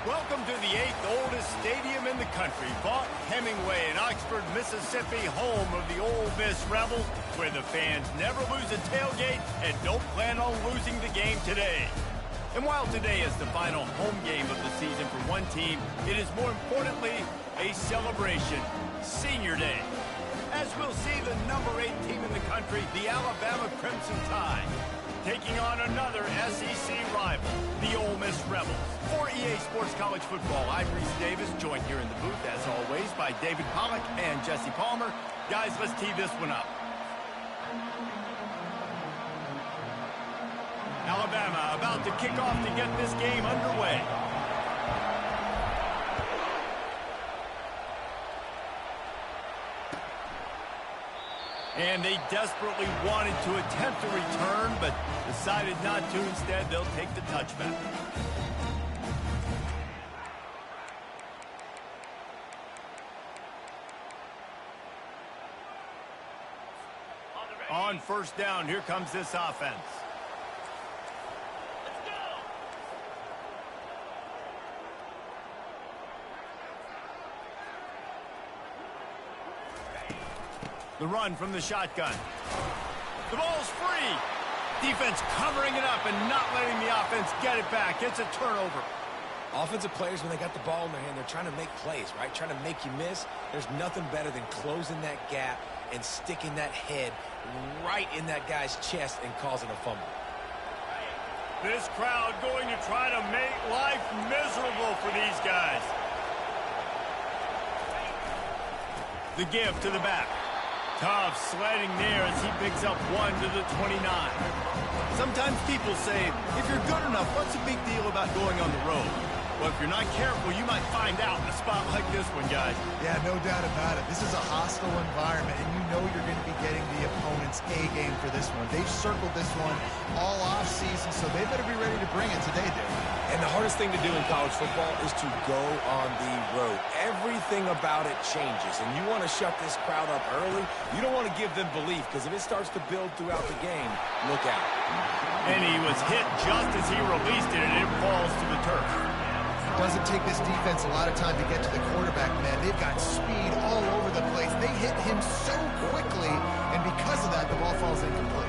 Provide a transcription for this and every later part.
Welcome to the 8th oldest stadium in the country, Vaught Hemingway in Oxford, Mississippi, home of the Ole Miss Rebels, where the fans never lose a tailgate and don't plan on losing the game today. And while today is the final home game of the season for one team, it is more importantly a celebration, Senior Day. As we'll see the number 8 team in the country, the Alabama Crimson Tide, taking on another SEC rival, the Ole Miss Rebels. For EA Sports College Football, I'm Reese Davis, joined here in the booth, as always, by David Pollack and Jesse Palmer. Guys, let's tee this one up. Alabama about to kick off to get this game underway. And they desperately wanted to attempt a return, but decided not to. Instead, they'll take the touchback. On first down, here comes this offense. The run from the shotgun. The ball's free. Defense covering it up and not letting the offense get it back. It's a turnover. Offensive players, when they got the ball in their hand, they're trying to make plays, right? Trying to make you miss. There's nothing better than closing that gap and sticking that head right in that guy's chest and causing a fumble. This crowd going to try to make life miserable for these guys. The give to the back. Tough sledding there as he picks up 1 to the 29. Sometimes people say, if you're good enough, what's the big deal about going on the road? Well, if you're not careful, you might find out in a spot like this one, guys. Yeah, no doubt about it. This is a hostile environment, and you know you're going to be getting the opponent's A-game for this one. They've circled this one all off-season, so they better be ready to bring it today, dude. And the hardest thing to do in college football is to go on the road. Everything about it changes, and you want to shut this crowd up early. You don't want to give them belief, because if it starts to build throughout the game, look out. And he was hit just as he released it, and it falls to the turf. Doesn't take this defense a lot of time to get to the quarterback, man. They've got speed all over the place. They hit him so quickly, and because of that, the ball falls incomplete.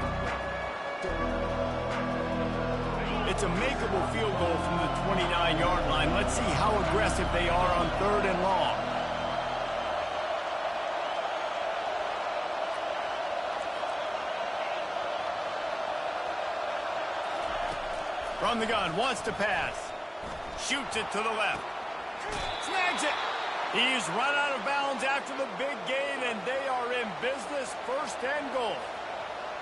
It's a makeable field goal from the 29-yard line. Let's see how aggressive they are on 3rd and long. From the gun, wants to pass. Shoots it to the left. Snags it. He's run out of bounds after the big gain, and they are in business, 1st and goal.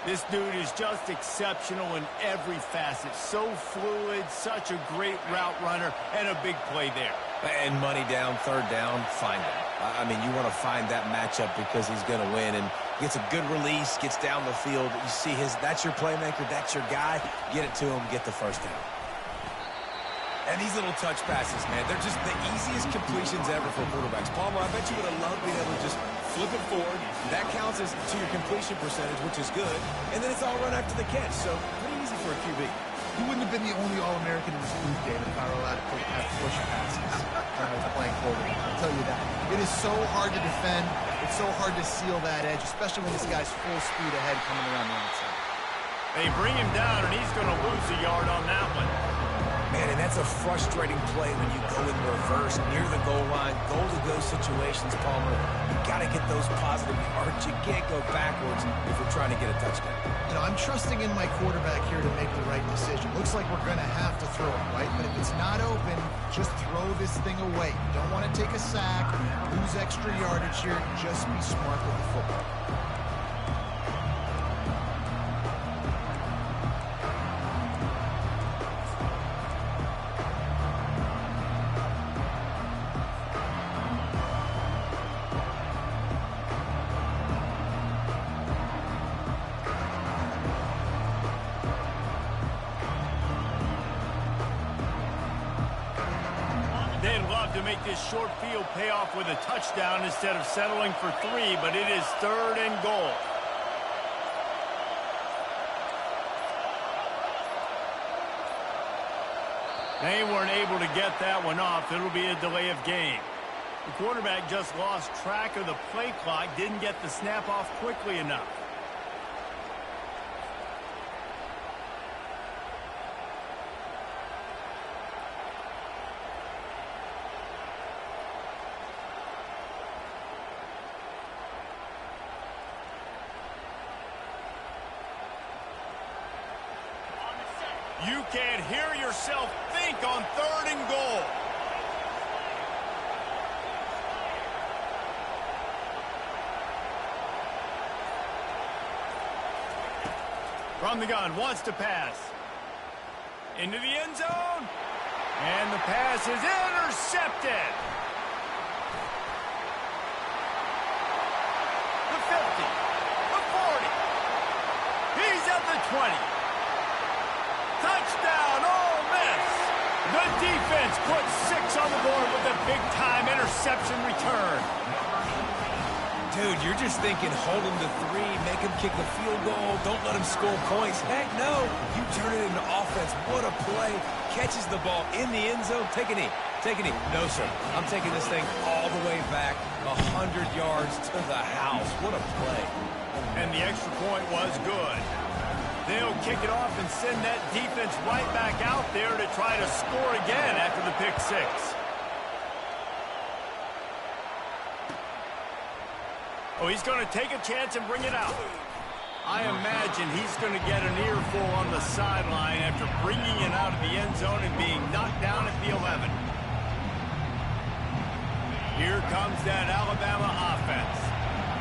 This dude is just exceptional in every facet. So fluid, such a great route runner, and a big play there. And money down, 3rd down, find him. I mean, you want to find that matchup because he's going to win, and gets a good release, gets down the field. You see that's your playmaker, that's your guy. Get it to him, get the 1st down. And these little touch passes, man, they're just the easiest completions ever for quarterbacks. Palmer, I bet you would have loved being able to just flip it forward. That counts as to your completion percentage, which is good. And then it's all run after the catch, so pretty easy for a QB. He wouldn't have been the only All-American in this group, David, if I were allowed to have push passes when I was playing quarterback. I'll tell you that. It is so hard to defend. It's so hard to seal that edge, especially when this guy's full speed ahead coming around the outside. They bring him down, and he's going to lose a yard on that one. Man, and that's a frustrating play when you go in reverse near the goal line. Goal-to-go situations, Palmer. You got to get those positive yards. You can't go backwards if you're trying to get a touchdown. You know, I'm trusting in my quarterback here to make the right decision. Looks like we're going to have to throw it, right? But if it's not open, just throw this thing away. You don't want to take a sack, lose extra yardage here. Just be smart with the football. They'd love to make this short field pay off with a touchdown instead of settling for 3, but it is 3rd and goal. They weren't able to get that one off. It'll be a delay of game. The quarterback just lost track of the play clock, didn't get the snap off quickly enough. You can't hear yourself think on 3rd and goal. From the gun, wants to pass. Into the end zone. And the pass is intercepted. The 50. The 40. He's at the 20. Touchdown, Ole Miss. The defense puts 6 on the board with a big-time interception return. Dude, you're just thinking hold him to 3, make him kick the field goal, don't let him score points. Heck no, you turn it into offense. What a play. Catches the ball in the end zone. Take a knee. Take a knee. No, sir. I'm taking this thing all the way back 100 yards to the house. What a play. And the extra point was good. They'll kick it off and send that defense right back out there to try to score again after the pick 6. Oh, he's going to take a chance and bring it out. I imagine he's going to get an earful on the sideline after bringing it out of the end zone and being knocked down at the 11. Here comes that Alabama offense.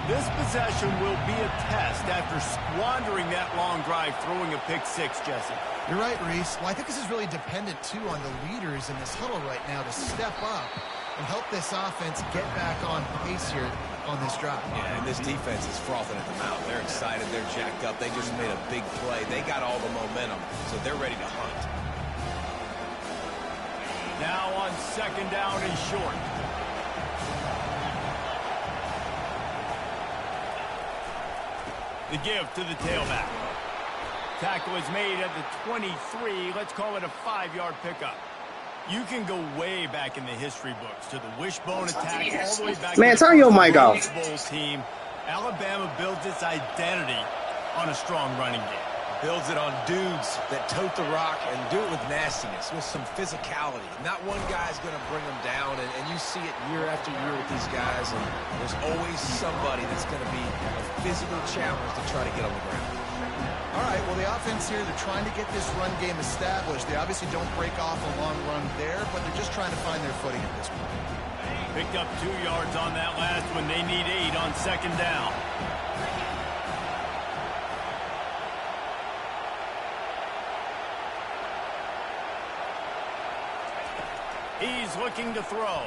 This possession will be a test after squandering that long drive throwing a pick 6, Jesse. You're right, Reese. Well, I think this is really dependent, too, on the leaders in this huddle right now to step up and help this offense get back on pace here on this drive. Yeah, and this defense is frothing at the mouth. They're excited. They're jacked up. They just made a big play. They got all the momentum, so they're ready to hunt. Now on 2nd down and short. The give to the tailback. Tackle is made at the 23. Let's call it a 5-yard pickup. You can go way back in the history books to the wishbone attack all the way back Man, to turn your mic off. the Bowl team. Alabama builds its identity on a strong running game. Builds it on dudes that tote the rock and do it with nastiness, with some physicality. Not one guy's going to bring them down, and you see it year after year with these guys, and there's always somebody that's going to be a physical challenge to try to get on the ground. All right, well, the offense here, they're trying to get this run game established. They obviously don't break off a long run there, but they're just trying to find their footing at this point. Picked up 2 yards on that last one. They need 8 on 2nd down. He's looking to throw.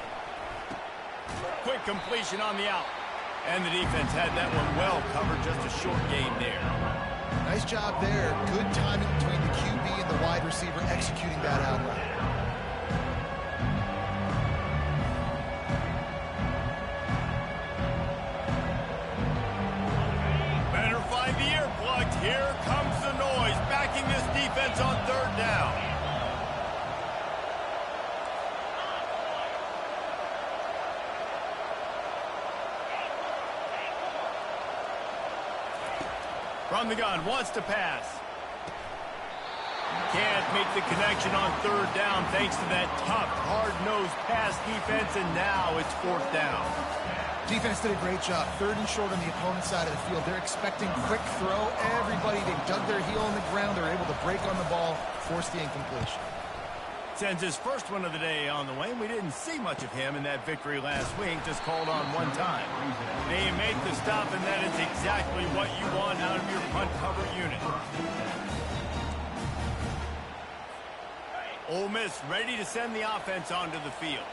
Quick completion on the out. And the defense had that one well covered. Just a short game there. Nice job there. Good timing between the QB and the wide receiver executing that out route. Better find the earplugs. Here comes the noise. Backing this defense on 3rd down. From the gun, wants to pass. Can't make the connection on 3rd down thanks to that tough, hard-nosed pass defense, and now it's 4th down. Defense did a great job. 3rd and short on the opponent's side of the field. They're expecting quick throw. Everybody, they dug their heel on the ground. They're able to break on the ball, force the incompletion. Sends his first one of the day on the way. We didn't see much of him in that victory last week, just called on 1 time. They make the stop, and that is exactly what you want out of your punt cover unit. Ole Miss ready to send the offense onto the field.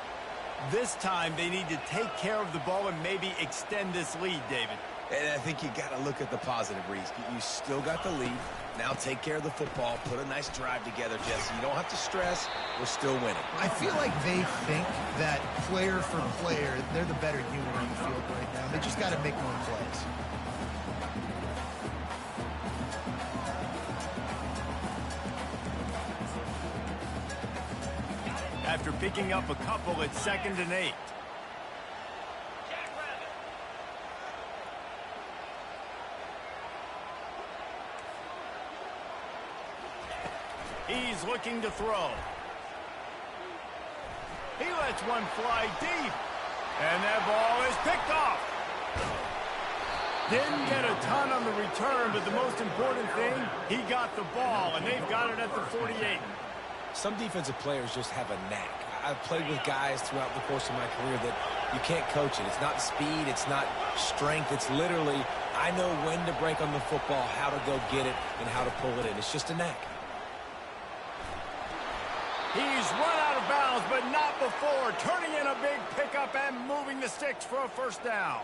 This time they need to take care of the ball and maybe extend this lead, David. And I think you got to look at the positive, Reese. You still got the lead. Now take care of the football. Put a nice drive together, Jesse. You don't have to stress. We're still winning. I feel like they think that player for player, they're the better unit on the field right now. They just got to make more plays. picking up a couple at 2nd and 8. He's looking to throw. He lets one fly deep. And that ball is picked off. Didn't get a ton on the return, but the most important thing, he got the ball, and they've got it at the 48. Some defensive players just have a knack. I've played with guys throughout the course of my career that you can't coach it. It's not speed. It's not strength. It's literally, I know when to break on the football, how to go get it, and how to pull it in. It's just a knack. He's run out of bounds, but not before. Turning in a big pickup and moving the sticks for a first down.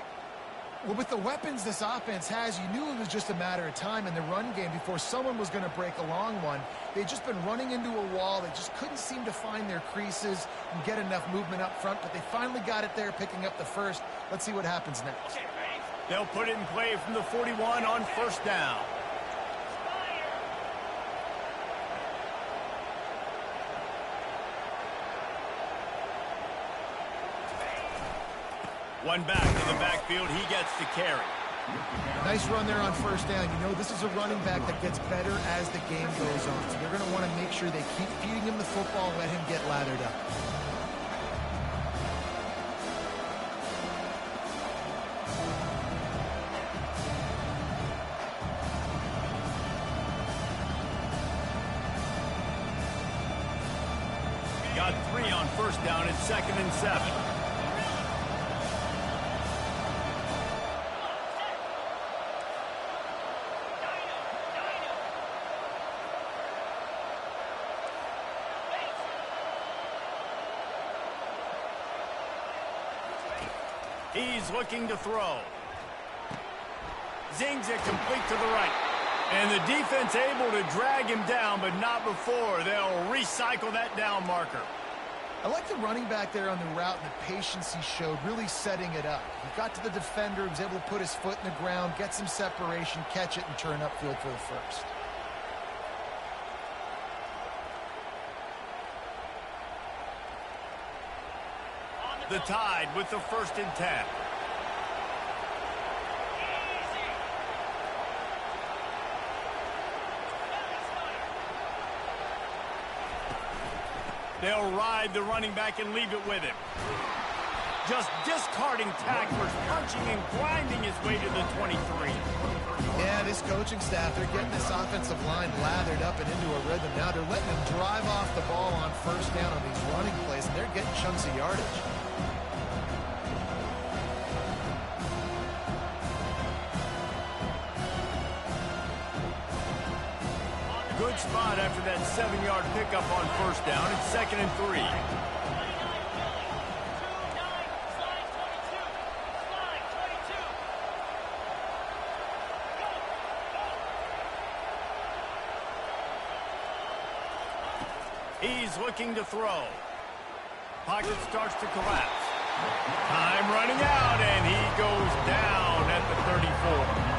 Well, with the weapons this offense has, you knew it was just a matter of time in the run game before someone was going to break a long one. They'd just been running into a wall. They just couldn't seem to find their creases and get enough movement up front, but they finally got it there, picking up the first. Let's see what happens next. They'll put it in play from the 41 on first down. One back in the backfield. He gets the carry. Nice run there on first down. You know, this is a running back that gets better as the game goes on. So they're going to want to make sure they keep feeding him the football and let him get lathered up. Got 3 on first down at 2nd and 7. He's looking to throw. Zings it complete to the right. And the defense able to drag him down, but not before. They'll recycle that down marker. I like the running back there on the route and the patience he showed, really setting it up. He got to the defender, was able to put his foot in the ground, get some separation, catch it, and turn upfield for the first. The Tide with the 1st and 10. They'll ride the running back and leave it with him. Just discarding tacklers, punching and grinding his way to the 23. Yeah, this coaching staff, they're getting this offensive line lathered up and into a rhythm. Now they're letting him drive off the ball on first down on these running plays, and they're getting chunks of yardage. Good spot after that 7-yard pickup on first down. It's 2nd and 3. He's looking to throw. Pocket starts to collapse. Time running out, and he goes down at the 34.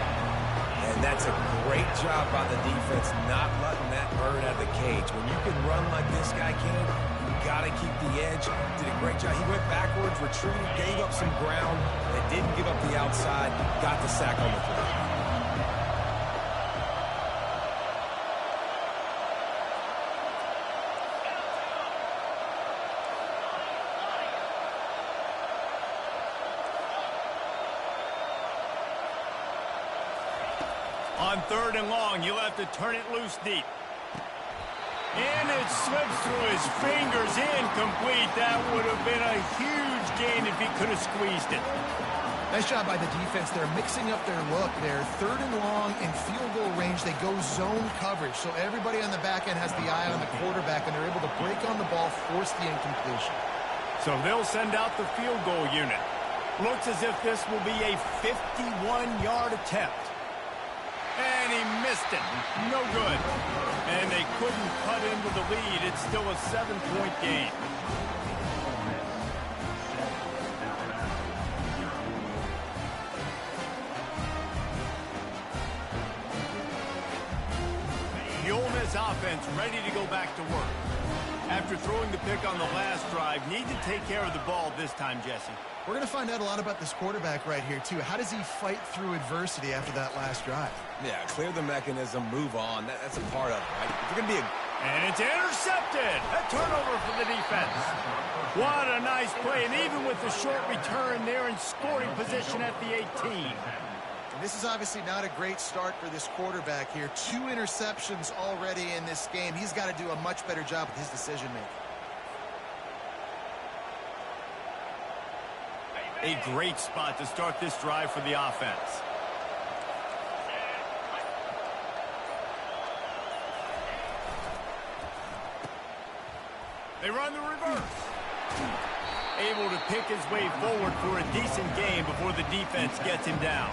And that's a great job by the defense not letting that bird out of the cage. When you can run like this guy can, you got to keep the edge. Did a great job. He went backwards, retreated, gave up some ground, and didn't give up the outside. Got the sack on the play. On 3rd and long, you'll have to turn it loose deep. And it slips through his fingers, incomplete. That would have been a huge gain if he could have squeezed it. Nice job by the defense. They're mixing up their look. They're 3rd and long in field goal range. They go zone coverage. So everybody on the back end has the eye on the quarterback, and they're able to break on the ball, force the incompletion. So they'll send out the field goal unit. Looks as if this will be a 51-yard attempt. And he missed it. No good. And they couldn't cut into the lead. It's still a 7-point game. The Ole Miss offense ready to go back to work. After throwing the pick on the last drive, need to take care of the ball this time, Jesse. We're going to find out a lot about this quarterback right here, too. How does he fight through adversity after that last drive? Yeah, clear the mechanism, move on. That's a part of it, right? If you're going to be And it's intercepted. A turnover for the defense. What a nice play. And even with the short return, they're in scoring position at the 18. And this is obviously not a great start for this quarterback here. 2 interceptions already in this game. He's got to do a much better job with his decision-making. A great spot to start this drive for the offense. They run the reverse. Able to pick his way forward for a decent game before the defense gets him down.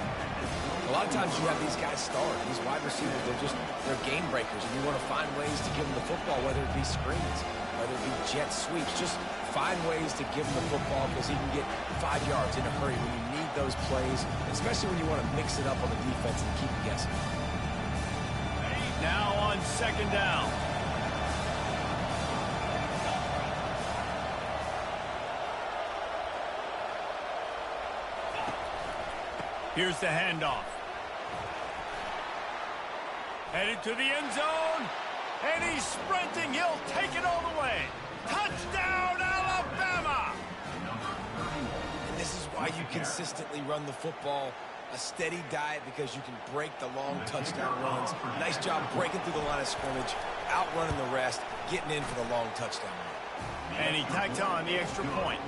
A lot of times you have these guys start. These wide receivers, they're game breakers, and you want to find ways to give them the football, whether it be screens, whether it be jet sweeps. Just find ways to give him the football because he can get 5 yards in a hurry when you need those plays, especially when you want to mix it up on the defense and keep them guessing. Now on second down. Here's the handoff. Headed to the end zone. And he's sprinting. He'll take it all the way. Touchdown, Alabama! And this is why you consistently run the football. A steady diet because you can break the long touchdown runs. Nice job breaking through the line of scrimmage, outrunning the rest, getting in for the long touchdown run. And he tacked on the extra point.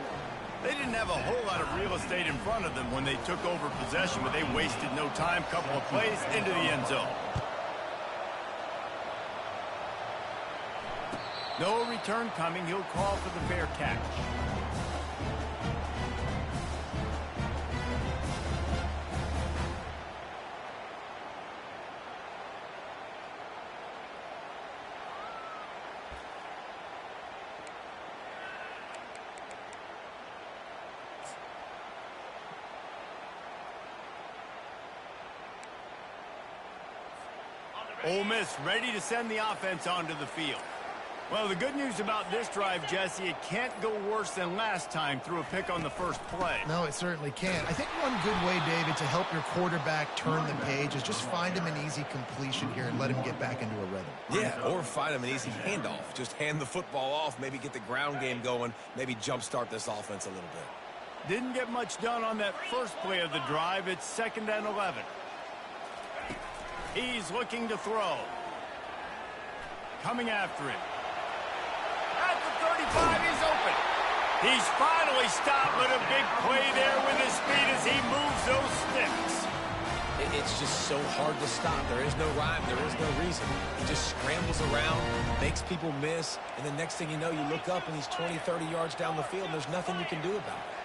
They didn't have a whole lot of real estate in front of them when they took over possession, but they wasted no time. Couple of plays into the end zone. No return coming. He'll call for the fair catch. Ole Miss ready to send the offense onto the field. Well, the good news about this drive, Jesse, it can't go worse than last time through a pick on the first play. No, it certainly can't. I think one good way, David, to help your quarterback turn the page is just find him an easy completion here and let him get back into a rhythm. Yeah, or find him an easy handoff. Just hand the football off, maybe get the ground game going, maybe jumpstart this offense a little bit. Didn't get much done on that first play of the drive. It's 2nd and 11. He's looking to throw. Coming after him. At the 35, he's open. He's finally stopped, but a big play there with his speed as he moves those sticks. It's just so hard to stop. There is no rhyme. There is no reason. He just scrambles around, makes people miss, and the next thing you know, you look up and he's 20, 30 yards down the field, and there's nothing you can do about it.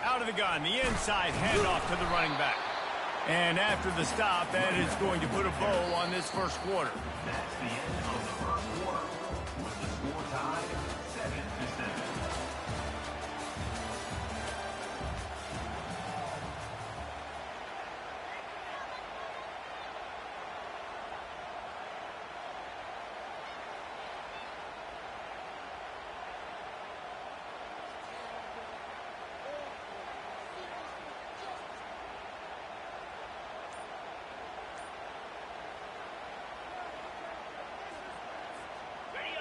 Out of the gun, the inside handoff to the running back. And after the stop, that is going to put a bow on this first quarter. That's the end of the first quarter with the score tied 7-7.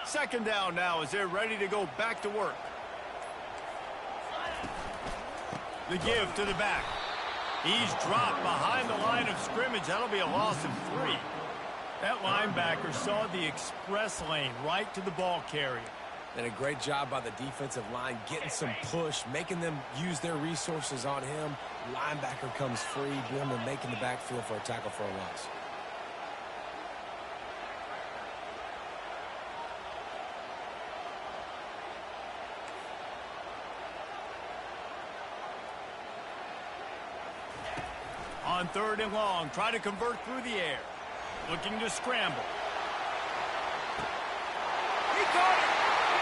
Second down now as they're ready to go back to work. The give to the back. He's dropped behind the line of scrimmage. That'll be a loss of 3. That linebacker saw the express lane right to the ball carrier. And a great job by the defensive line getting some push, making them use their resources on him. Linebacker comes free, Bama making the backfield for a tackle for a loss. On 3rd and long, try to convert through the air. Looking to scramble. He caught it!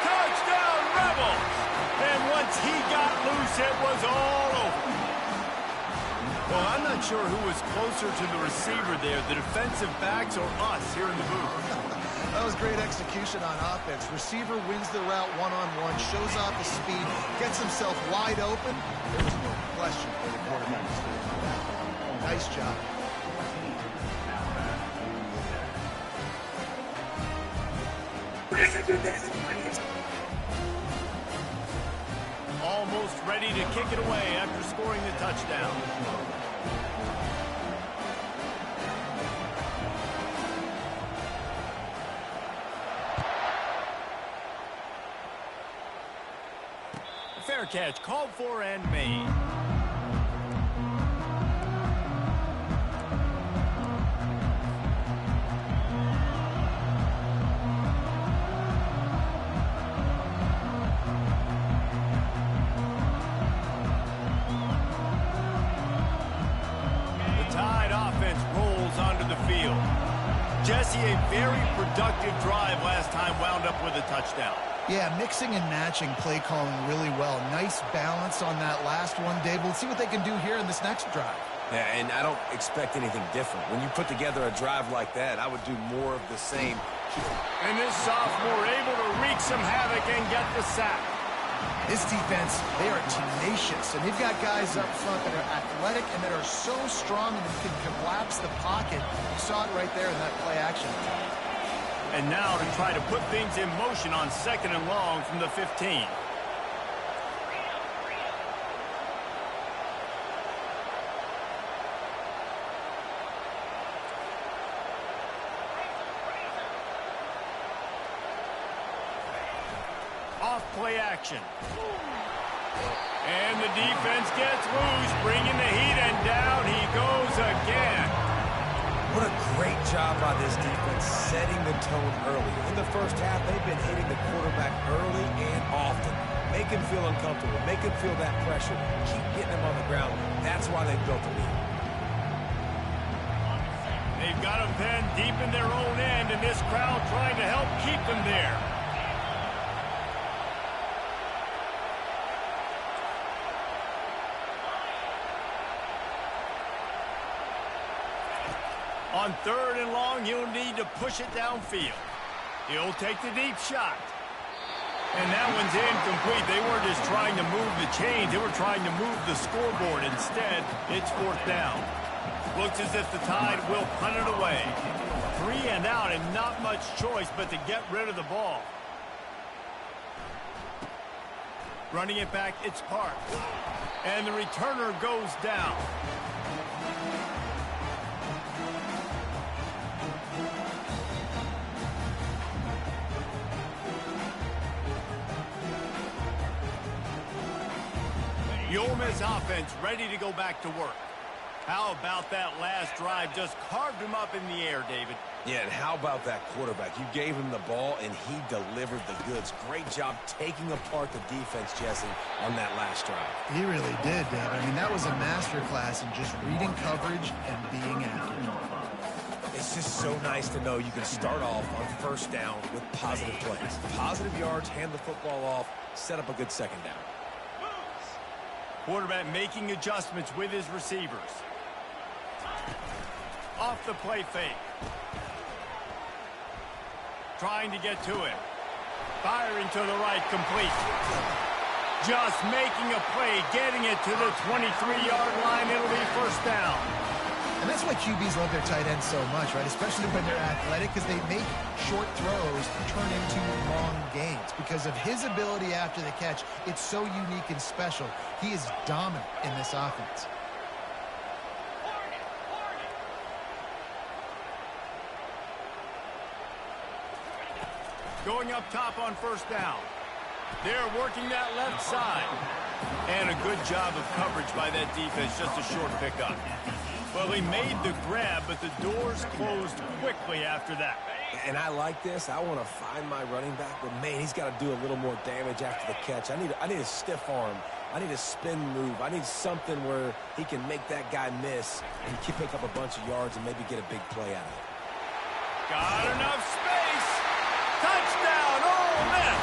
Touchdown, Rebels! And once he got loose, it was all over. Well, I'm not sure who was closer to the receiver there, the defensive backs or us here in the booth. That was great execution on offense. Receiver wins the route one-on-one, shows off the speed, gets himself wide open. There was no question for the quarterback to do that. Nice job. Almost ready to kick it away after scoring the touchdown. Fair catch, called for and made. Jesse, a very productive drive last time, wound up with a touchdown. Yeah, mixing and matching play calling really well. Nice balance on that last one, Dave. We'll see what they can do here in this next drive. Yeah, and I don't expect anything different. When you put together a drive like that, I would do more of the same. And this sophomore able to wreak some havoc and get the sack. This defense, they are tenacious, and they've got guys up front that are athletic and that are so strong and can collapse the pocket. You saw it right there in that play action. And now to try to put things in motion on 2nd and long from the 15. Off play action. And the defense gets loose, bringing the heat, and down he goes again. What a great job by this defense setting the tone early. In the first half, they've been hitting the quarterback early and often. Make him feel uncomfortable. Make him feel that pressure. Keep getting him on the ground. That's why they built the lead. They've got him pinned deep in their own end, and this crowd trying to help keep them there. On 3rd and long, he'll need to push it downfield. He'll take the deep shot. And that one's incomplete. They weren't just trying to move the chains. They were trying to move the scoreboard. Instead, it's 4th down. Looks as if the Tide will punt it away. 3 and out and not much choice but to get rid of the ball. Running it back, it's Park. And the returner goes down. The Ole Miss offense ready to go back to work. How about that last drive? Just carved him up in the air, David. Yeah, and how about that quarterback? You gave him the ball, and he delivered the goods. Great job taking apart the defense, Jesse, on that last drive. He really did, Dave. I mean, that was a masterclass in just reading coverage and being accurate. It's just so nice to know you can start off on 1st down with positive plays. Positive yards, hand the football off, set up a good 2nd down. Quarterback making adjustments with his receivers. Off the play fake. Trying to get to him. Firing to the right, complete. Just making a play, getting it to the 23-yard line. It'll be 1st down. And that's why QBs love their tight ends so much, right? Especially when they're athletic, because they make short throws turn into long gains. Because of his ability after the catch, it's so unique and special. He is dominant in this offense. Going up top on 1st down. They're working that left side. And a good job of coverage by that defense, just a short pickup. Well, he made the grab, but the doors closed quickly after that. And I like this. I want to find my running back, but, man, he's got to do a little more damage after the catch. I need a stiff arm. I need a spin move. I need something where he can make that guy miss and pick up a bunch of yards and maybe get a big play out of it. Got enough space. Touchdown, Ole Miss.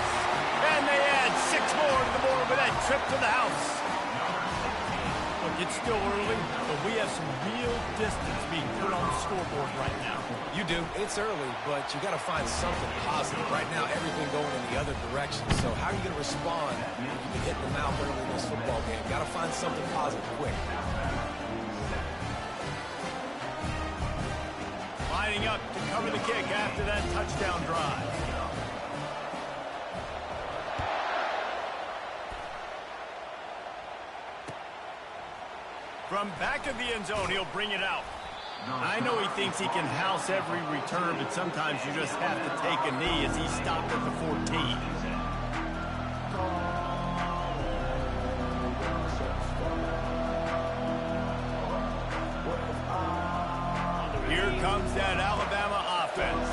And they add 6 more to the board with that trip to the house. It's still early, but we have some real distance being put on the scoreboard right now. You do. It's early, but you got to find something positive. Right now, everything going in the other direction. So how are you going to respond when you've been hitting the mouth early in this football game? Got to find something positive quick. Lining up to cover the kick after that touchdown drive. From back of the end zone, he'll bring it out. I know he thinks he can house every return, but sometimes you just have to take a knee as he stopped at the 14. Here comes that Alabama offense.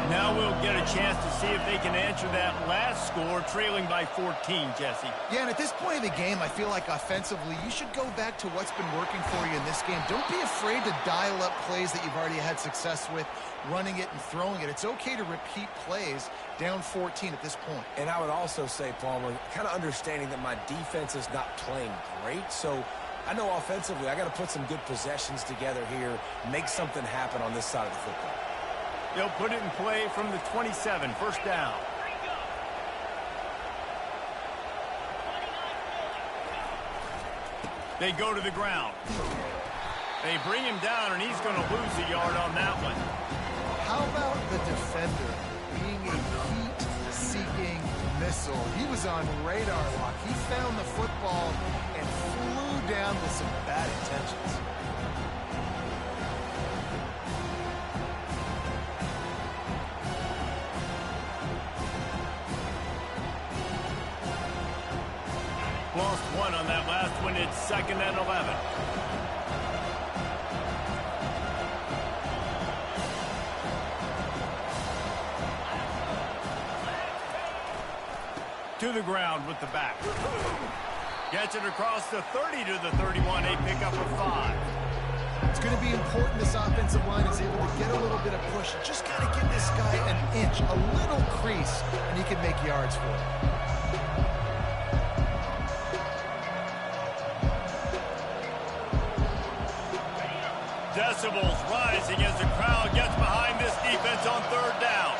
Now we'll get a chance to see if they can answer that last score, trailing by 14, Jesse. Yeah, and at this point of the game, I feel like offensively, you should go back to what's been working for you in this game. Don't be afraid to dial up plays that you've already had success with, running it and throwing it. It's okay to repeat plays down 14 at this point. And I would also say, Palmer, kind of understanding that my defense is not playing great, so I know offensively I got to put some good possessions together here, make something happen on this side of the football. They'll put it in play from the 27, first down. They go to the ground. They bring him down, and he's going to lose a yard on that one. How about the defender being a heat-seeking missile? He was on radar lock. He found the football and flew down with some bad intentions. Lost one on that last one. It's 2nd and 11. To the ground with the back. Gets it across the 30 to the 31. A pickup of 5. It's going to be important this offensive line is able to get a little bit of push. Just got to give this guy an inch, a little crease, and he can make yards for it. Decibels rising as the crowd gets behind this defense on 3rd down.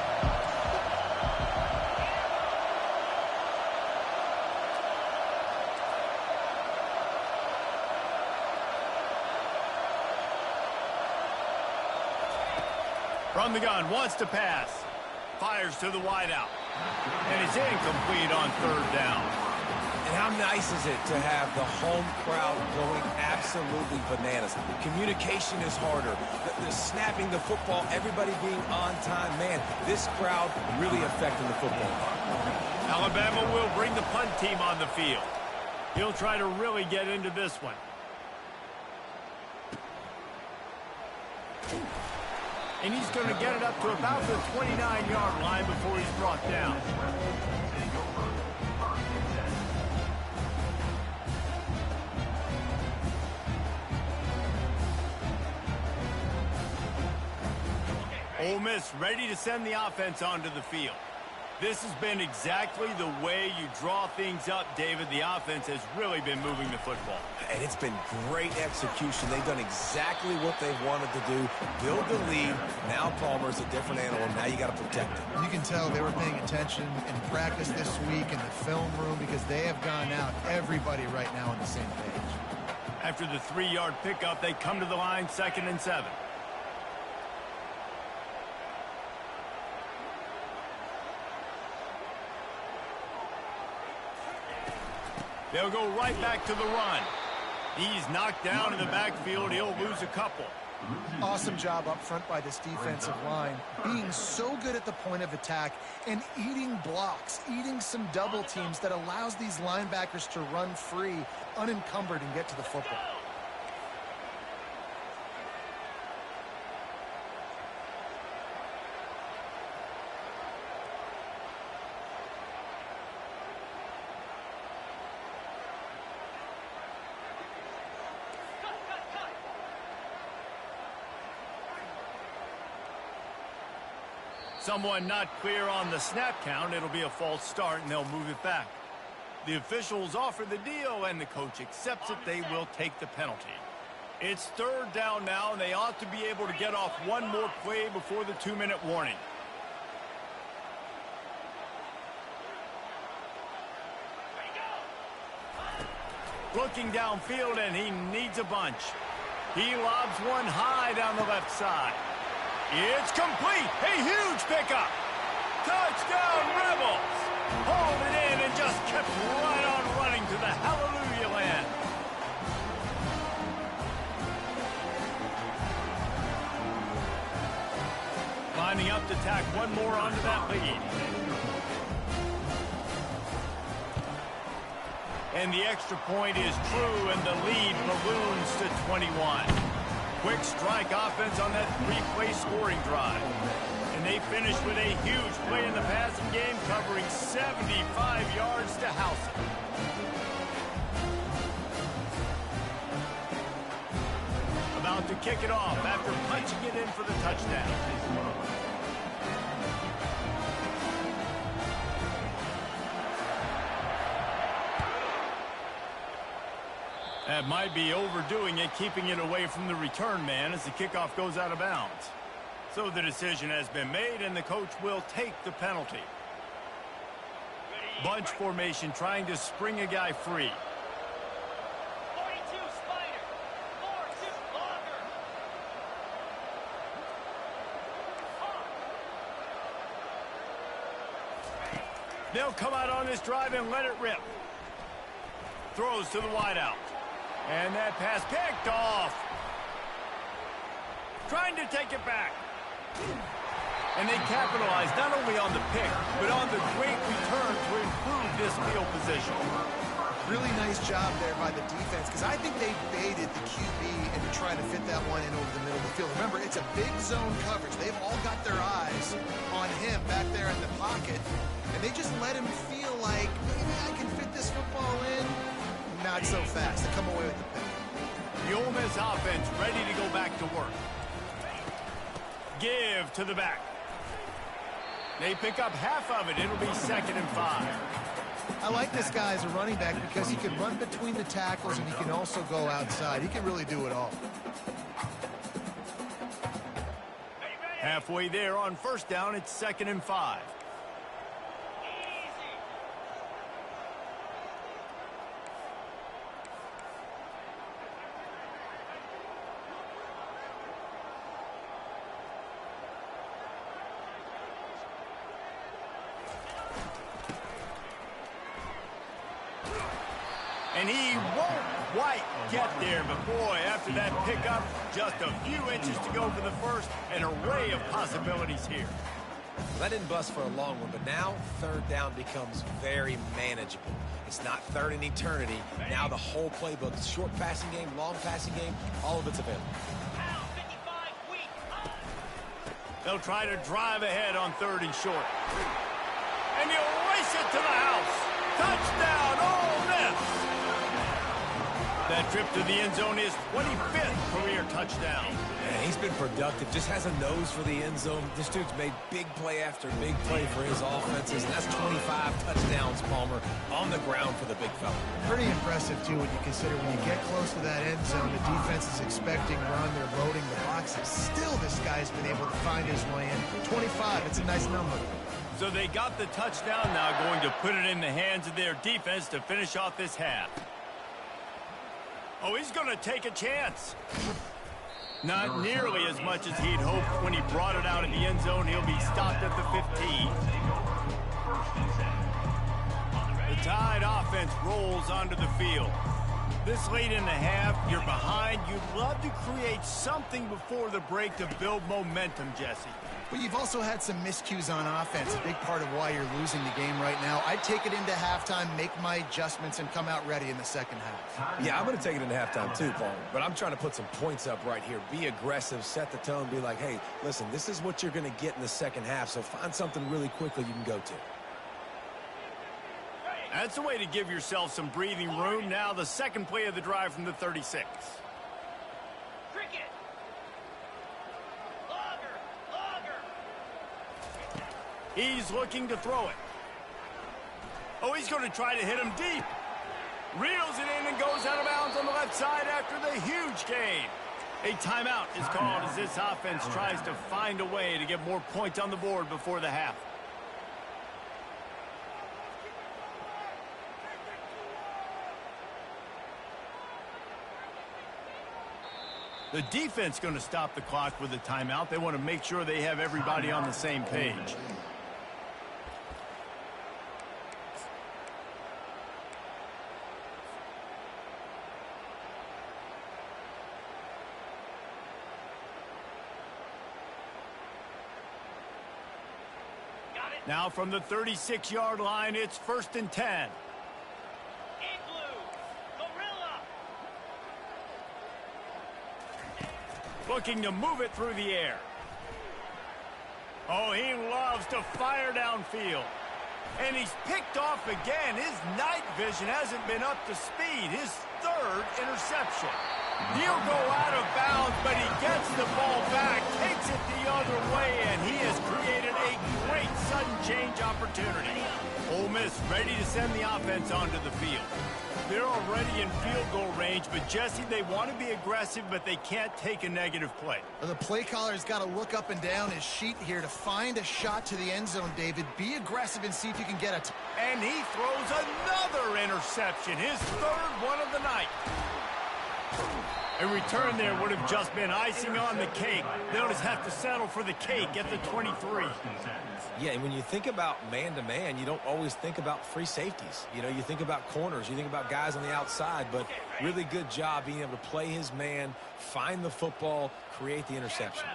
From the gun, wants to pass. Fires to the wideout. And it's incomplete on 3rd down. And how nice is it to have the home crowd going absolutely bananas? Communication is harder. The snapping the football, everybody being on time. Man, this crowd really affecting the football. Alabama will bring the punt team on the field. He'll try to really get into this one. And he's going to get it up to about the 29-yard line before he's brought down. Ole Miss ready to send the offense onto the field. This has been exactly the way you draw things up, David. The offense has really been moving the football. And it's been great execution. They've done exactly what they've wanted to do. Build the lead. Now Palmer's a different animal. Now you got to protect it. You can tell they were paying attention in practice this week in the film room because they have gone out, everybody right now on the same page. After the 3-yard pickup, they come to the line, 2nd and 7. They'll go right back to the run. He's knocked down in the backfield. He'll lose a couple. Awesome job up front by this defensive line, being so good at the point of attack and eating blocks, eating some double teams that allows these linebackers to run free, unencumbered, and get to the football. Someone not clear on the snap count. It'll be a false start, and they'll move it back. The officials offer the deal, and the coach accepts it. They will take the penalty. It's third down now, and they ought to be able to get off one more play before the 2-minute warning. Looking downfield, and he needs a bunch. He lobs one high down the left side. It's complete. A huge pickup. Touchdown, Rebels. Hauled it in and just kept right on running to the hallelujah land. Lining up to tack one more onto that lead. And the extra point is true, and the lead balloons to 21. Quick strike offense on that 3-play scoring drive. And they finish with a huge play in the passing game, covering 75 yards to house it. About to kick it off after punching it in for the touchdown. That might be overdoing it, keeping it away from the return man as the kickoff goes out of bounds. So the decision has been made, and the coach will take the penalty. Bunch formation trying to spring a guy free. 42 Spider, 4-2 Longer. They'll come out on this drive and let it rip. Throws to the wideout. And that pass picked off. Trying to take it back. And they capitalize not only on the pick, but on the great return to improve this field position. Really nice job there by the defense, because I think they baited the QB into trying to fit that one in over the middle of the field. Remember, it's a big zone coverage. They've all got their eyes on him back there in the pocket, and they just let him feel like, maybe I can fit this football in. Not so fast. They come away with the pick. The Ole Miss offense ready to go back to work. Give to the back. They pick up half of it. It'll be 2nd and 5. I like this guy as a running back because he can run between the tackles and he can also go outside. He can really do it all. Halfway there on first down, it's 2nd and 5. And he won't quite get there, but boy, after that pickup, just a few inches to go for the first. An array of possibilities here. That didn't bust for a long one, but now third down becomes very manageable. It's not third in eternity. Now the whole playbook, short passing game, long passing game, all of it's available. They'll try to drive ahead on 3rd and short. And he'll race it to the house. Touchdown, Ole Miss! That trip to the end zone is 25th career touchdown. And he's been productive, just has a nose for the end zone. This dude's made big play after big play for his offenses, and that's 25 touchdowns, Palmer, on the ground for the big fella. Pretty impressive, too, when you consider when you get close to that end zone, the defense is expecting run, they're loading the boxes. Still, this guy's been able to find his way in. 25, it's a nice number. So they got the touchdown, now going to put it in the hands of their defense to finish off this half. Oh, he's going to take a chance. Not nearly as much as he'd hoped when he brought it out in the end zone. He'll be stopped at the 15. The Tide offense rolls onto the field. This late in the half, you're behind. You'd love to create something before the break to build momentum, Jesse. But you've also had some miscues on offense, a big part of why you're losing the game right now. I'd take it into halftime, make my adjustments, and come out ready in the second half. Yeah, I'm going to take it into halftime too, Paul. But I'm trying to put some points up right here. Be aggressive, set the tone, be like, hey, listen, this is what you're going to get in the second half, so find something really quickly you can go to. That's a way to give yourself some breathing room. Now the second play of the drive from the 36. He's looking to throw it. Oh, he's going to try to hit him deep. Reels it in and goes out of bounds on the left side after the huge gain. A timeout is called as this offense tries to find a way to get more points on the board before the half. The defense going to stop the clock with a timeout. They want to make sure they have everybody on the same page. Now from the 36-yard line, it's 1st and 10. Looking to move it through the air. Oh, he loves to fire downfield. And he's picked off again. His night vision hasn't been up to speed. His 3rd interception. He'll go out of bounds, but he gets the ball back, takes it the other way, and he has created a great sudden change opportunity. Ole Miss ready to send the offense onto the field. They're already in field goal range, but Jesse, they want to be aggressive, but they can't take a negative play. Well, the play caller has got to look up and down his sheet here to find a shot to the end zone, David. Be aggressive and see if you can get it. And he throws another interception, his 3rd one of the night. A return there would have just been icing on the cake. They'll just have to settle for the cake at the 23. Yeah, and when you think about man-to-man, you don't always think about free safeties. You know, you think about corners, you think about guys on the outside, but really good job being able to play his man, find the football, create the interception.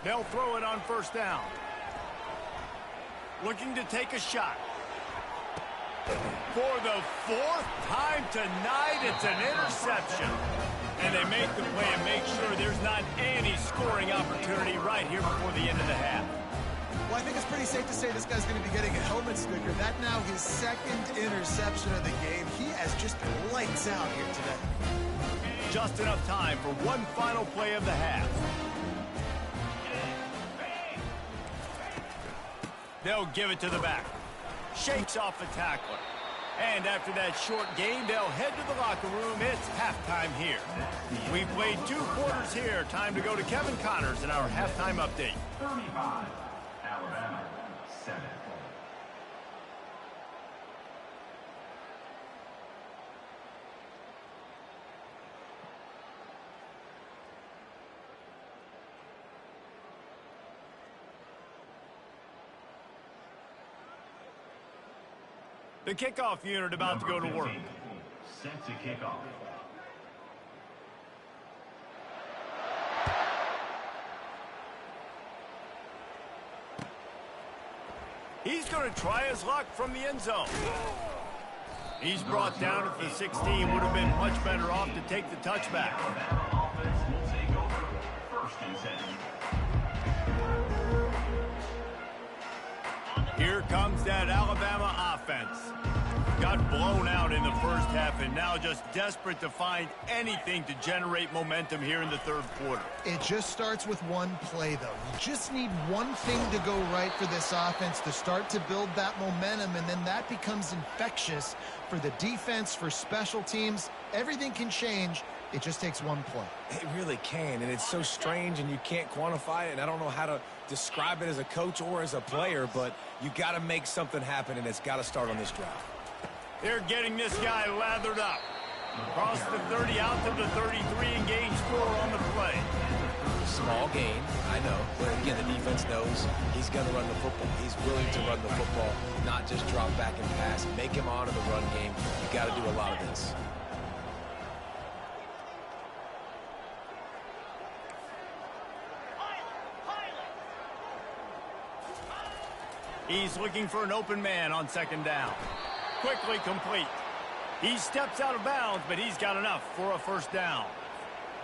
They'll throw it on 1st down. Looking to take a shot. For the 4th time tonight, it's an interception. And they make the play and make sure there's not any scoring opportunity right here before the end of the half. Well, I think it's pretty safe to say this guy's going to be getting a helmet sticker. That now his 2nd interception of the game. He has just been lights out here today. Just enough time for one final play of the half. They'll give it to the back. Shakes off the tackler. And after that short game, they'll head to the locker room. It's halftime here. We've played 2 quarters here. Time to go to Kevin Connors in our halftime update. 35, Alabama, 7. The kickoff unit about to go to work. Set to kick off. He's going to try his luck from the end zone. He's brought down at the 16. Would have been much better off to take the touchback. Alabama offense will take over 1st and 10. Here comes that Alabama offense. Got blown out in the 1st half and now just desperate to find anything to generate momentum here in the 3rd quarter. It just starts with one play, though. You just need one thing to go right for this offense to start to build that momentum, and then that becomes infectious for the defense, for special teams. Everything can change. It just takes one play. It really can, and it's so strange, and you can't quantify it, and I don't know how to describe it as a coach or as a player, but you got to make something happen, and it's got to start on this drive. They're getting this guy lathered up. Across the 30 out to the 33 and gain 4 on the play. Small gain, I know, but again, the defense knows he's going to run the football. He's willing to run the football, not just drop back and pass. Make him honor the run game. You got to do a lot of this. He's looking for an open man on 2nd down. Quickly complete. He steps out of bounds, but he's got enough for a 1st down.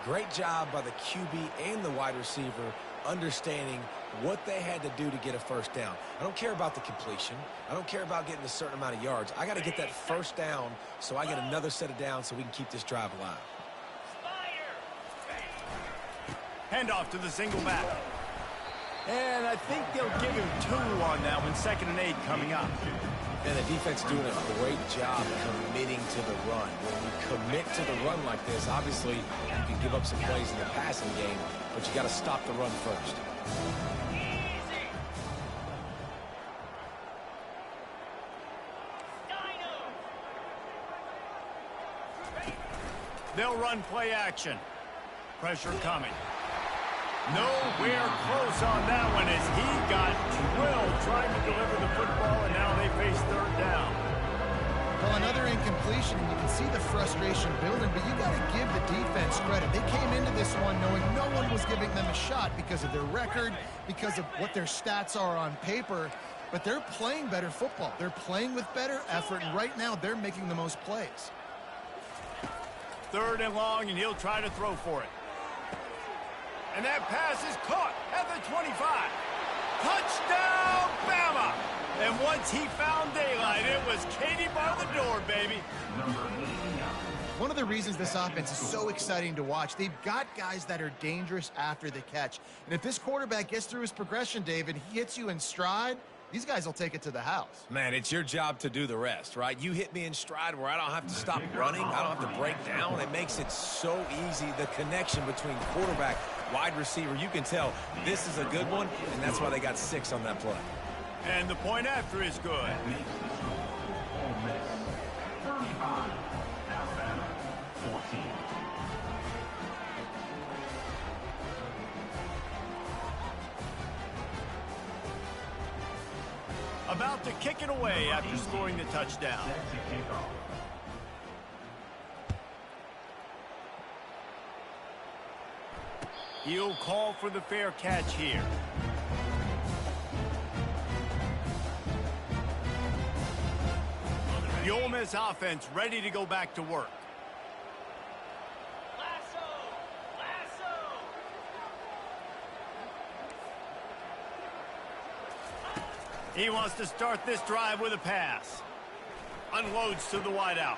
Great job by the QB and the wide receiver understanding what they had to do to get a 1st down. I don't care about the completion. I don't care about getting a certain amount of yards. I got to get that 1st down so I get another set of downs so we can keep this drive alive. Handoff to the single back. And I think they'll give him 2 on that one, 2nd and 8 coming up. And the defense doing a great job committing to the run. When you commit to the run like this, obviously you can give up some plays in the passing game, but you got to stop the run first. They'll run play action. Pressure coming. Nowhere close on that one as he got drilled trying to deliver the football, and now they face 3rd down. Well, another incompletion, and you can see the frustration building, but you got to give the defense credit. They came into this one knowing no one was giving them a shot because of their record, because of what their stats are on paper, but they're playing better football. They're playing with better effort, and right now they're making the most plays. 3rd and long, and he'll try to throw for it. And that pass is caught at the 25. Touchdown, Bama! And once he found daylight, it was Katie bar the door, baby. One of the reasons this offense is so exciting to watch, they've got guys that are dangerous after the catch. And if this quarterback gets through his progression, David, he hits you in stride, these guys will take it to the house. Man, it's your job to do the rest, right? You hit me in stride where I don't have to stop running. I don't have to break down. It makes it so easy, the connection between quarterback, wide receiver. You can tell this is a good one, and that's why they got 6 on that play. And the point after is good. Ole Miss, 35. Alabama, 14. About to kick it away after scoring the touchdown. Set to kick off. He'll call for the fair catch here. The Ole Miss offense ready to go back to work. Lasso! Lasso! He wants to start this drive with a pass. Unloads to the wideout.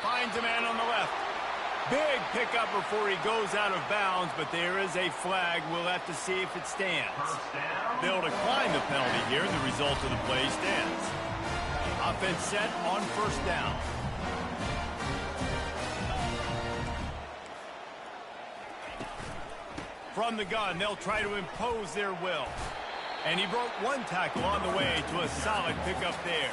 Finds a man on the left. Big pickup before he goes out of bounds, but there is a flag. We'll have to see if it stands. First down. They'll decline the penalty here. The result of the play stands. Offense set on 1st down. From the gun, they'll try to impose their will. And he broke 1 tackle on the way to a solid pickup there.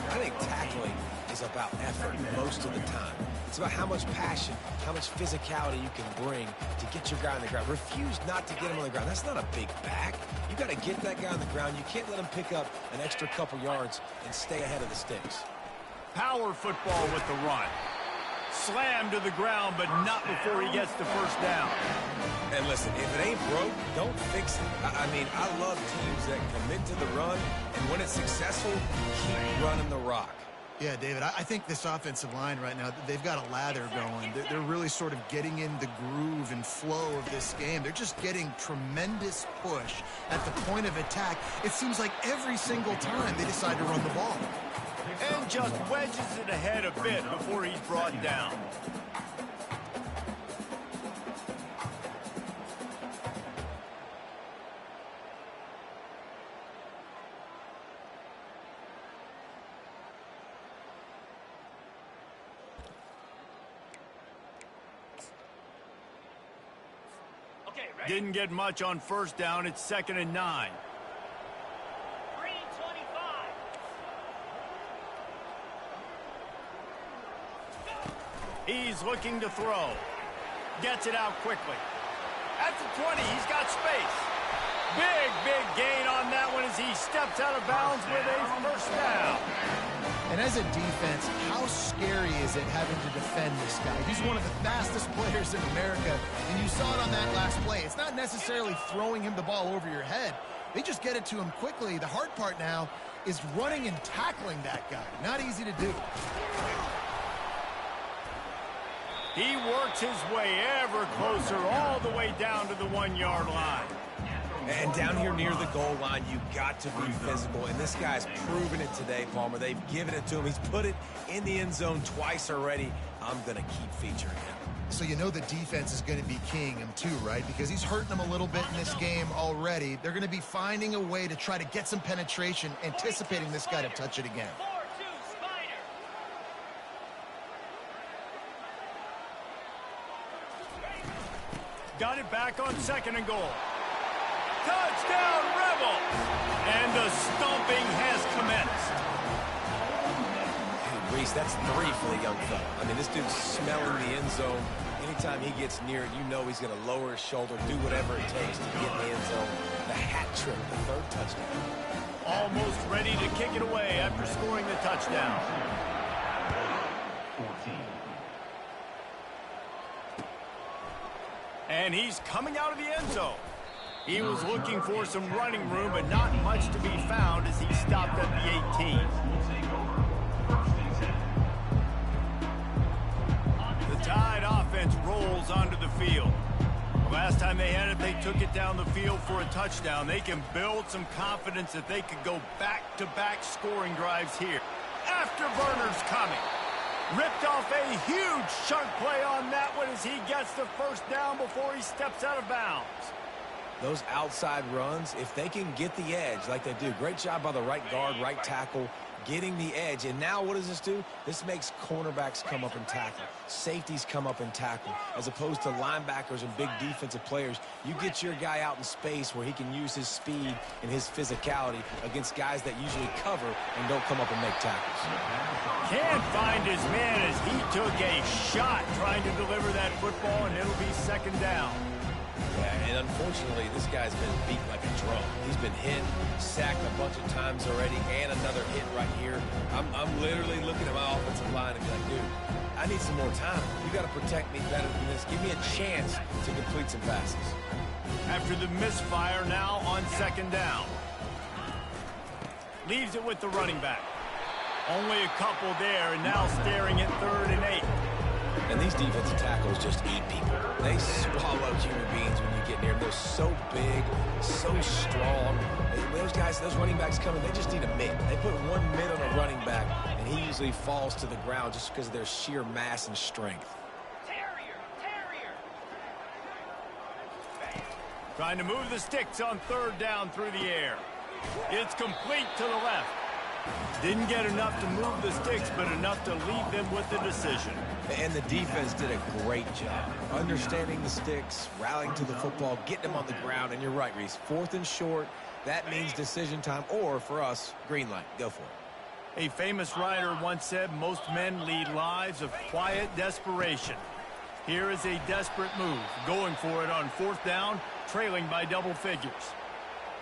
I think tackling is about effort most of the time. It's about how much passion, how much physicality you can bring to get your guy on the ground. Refuse not to get him on the ground. That's not a big back. You got to get that guy on the ground. You can't let him pick up an extra couple yards and stay ahead of the sticks. Power football with the run. Slammed to the ground, but not before he gets the 1st down. And listen, if it ain't broke, don't fix it. I mean, I love teams that commit to the run, and when it's successful, keep running the rock. Yeah, David, I think this offensive line right now, they've got a lather going. They're really sort of getting in the groove and flow of this game. They're just getting tremendous push at the point of attack. It seems like every single time they decide to run the ball. And just wedges it ahead a bit before he's brought down. Okay, ready? Didn't get much on 1st down. It's 2nd and 9. 325. He's looking to throw. Gets it out quickly. At the 20, he's got space. Big gain on that one as he steps out of bounds with a 1st down. And as a defense, how scary is it having to defend this guy? He's one of the fastest players in America, and you saw it on that last play. It's not necessarily throwing him the ball over your head. They just get it to him quickly. The hard part now is running and tackling that guy. Not easy to do. He works his way ever closer all the way down to the 1-yard line. And down here near the goal line, you got to be physical. And this guy's proven it today, Palmer. They've given it to him. He's put it in the end zone twice already. I'm going to keep featuring him. So you know the defense is going to be keying him too, right? Because he's hurting them a little bit in this game already. They're going to be finding a way to try to get some penetration, anticipating this guy to touch it again. 4-2 Spider. Got it back on 2nd and goal. Touchdown, Rebels! And the stomping has commenced. Hey, Reese, that's 3 for the young fella. I mean, this dude's smelling the end zone. Anytime he gets near it, you know he's going to lower his shoulder, do whatever it takes to get in the end zone. The hat trick, the 3rd touchdown. Almost ready to kick it away after scoring the touchdown. 14. And he's coming out of the end zone. He was looking for some running room, but not much to be found as he stopped at the 18. The Tide offense rolls onto the field. Last time they had it, they took it down the field for a touchdown. They can build some confidence that they could go back-to-back scoring drives here. Afterburners coming. Ripped off a huge chunk play on that one as he gets the 1st down before he steps out of bounds. Those outside runs, if they can get the edge like they do, great job by the right guard, right tackle, getting the edge. And now what does this do? This makes cornerbacks come up and tackle. Safeties come up and tackle. As opposed to linebackers and big defensive players, you get your guy out in space where he can use his speed and his physicality against guys that usually cover and don't come up and make tackles. Can't find his man as he took a shot trying to deliver that football, and it'll be 2nd down. Yeah, and unfortunately, this guy's been beat like a drum. He's been hit, sacked a bunch of times already, and another hit right here. I'm literally looking at my offensive line and be like, dude, I need some more time. You got to protect me better than this. Give me a chance to complete some passes. After the misfire, now on 2nd down. Leaves it with the running back. Only a couple there, and now staring at 3rd and 8. And these defensive tackles just eat people. They swallow human beings when you get near them. They're so big, so strong. Those guys, those running backs coming, they just need a mitt. They put 1 mitt on a running back, and he usually falls to the ground just because of their sheer mass and strength. Terrier. Trying to move the sticks on 3rd down through the air. It's complete to the left. Didn't get enough to move the sticks, but enough to leave them with the decision. And the defense did a great job understanding the sticks, rallying to the football, getting them on the ground. And you're right, Reese. 4th and short, that means decision time, or for us, green light. Go for it. A famous writer once said, most men lead lives of quiet desperation. Here is a desperate move, going for it on 4th down, trailing by double figures.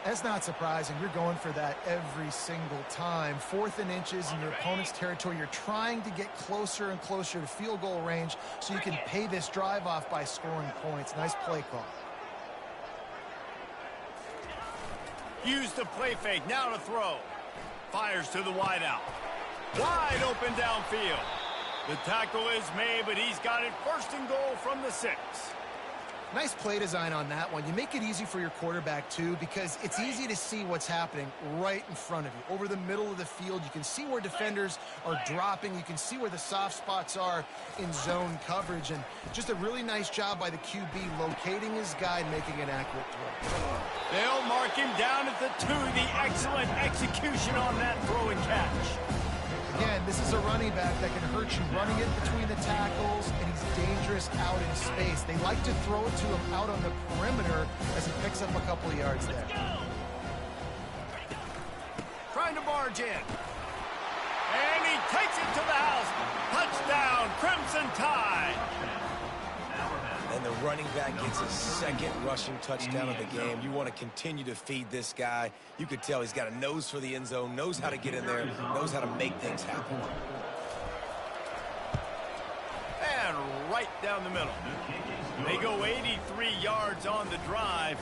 That's not surprising. You're going for that every single time. 4th and inches in your opponent's territory. You're trying to get closer and closer to field goal range so you can pay this drive off by scoring points. Nice play call. Use the play fake, now to throw. Fires to the wideout. Wide open downfield. The tackle is made, but he's got it 1st and goal from the 6. Nice play design on that one. You make it easy for your quarterback, too, because it's easy to see what's happening right in front of you. Over the middle of the field, you can see where defenders are dropping. You can see where the soft spots are in zone coverage. And just a really nice job by the QB locating his guy and making an accurate throw. They'll mark him down at the 2. The excellent execution on that throw and catch. Again, this is a running back that can hurt you running it between the tackles, and he's dangerous out in space. They like to throw it to him out on the perimeter as he picks up a couple of yards there. Trying to barge in. And he takes it to the house. Touchdown, Crimson Tide. And the running back gets his 2nd rushing touchdown of the game. You want to continue to feed this guy. You could tell he's got a nose for the end zone, knows how to get in there, knows how to make things happen. And right down the middle. They go 83 yards on the drive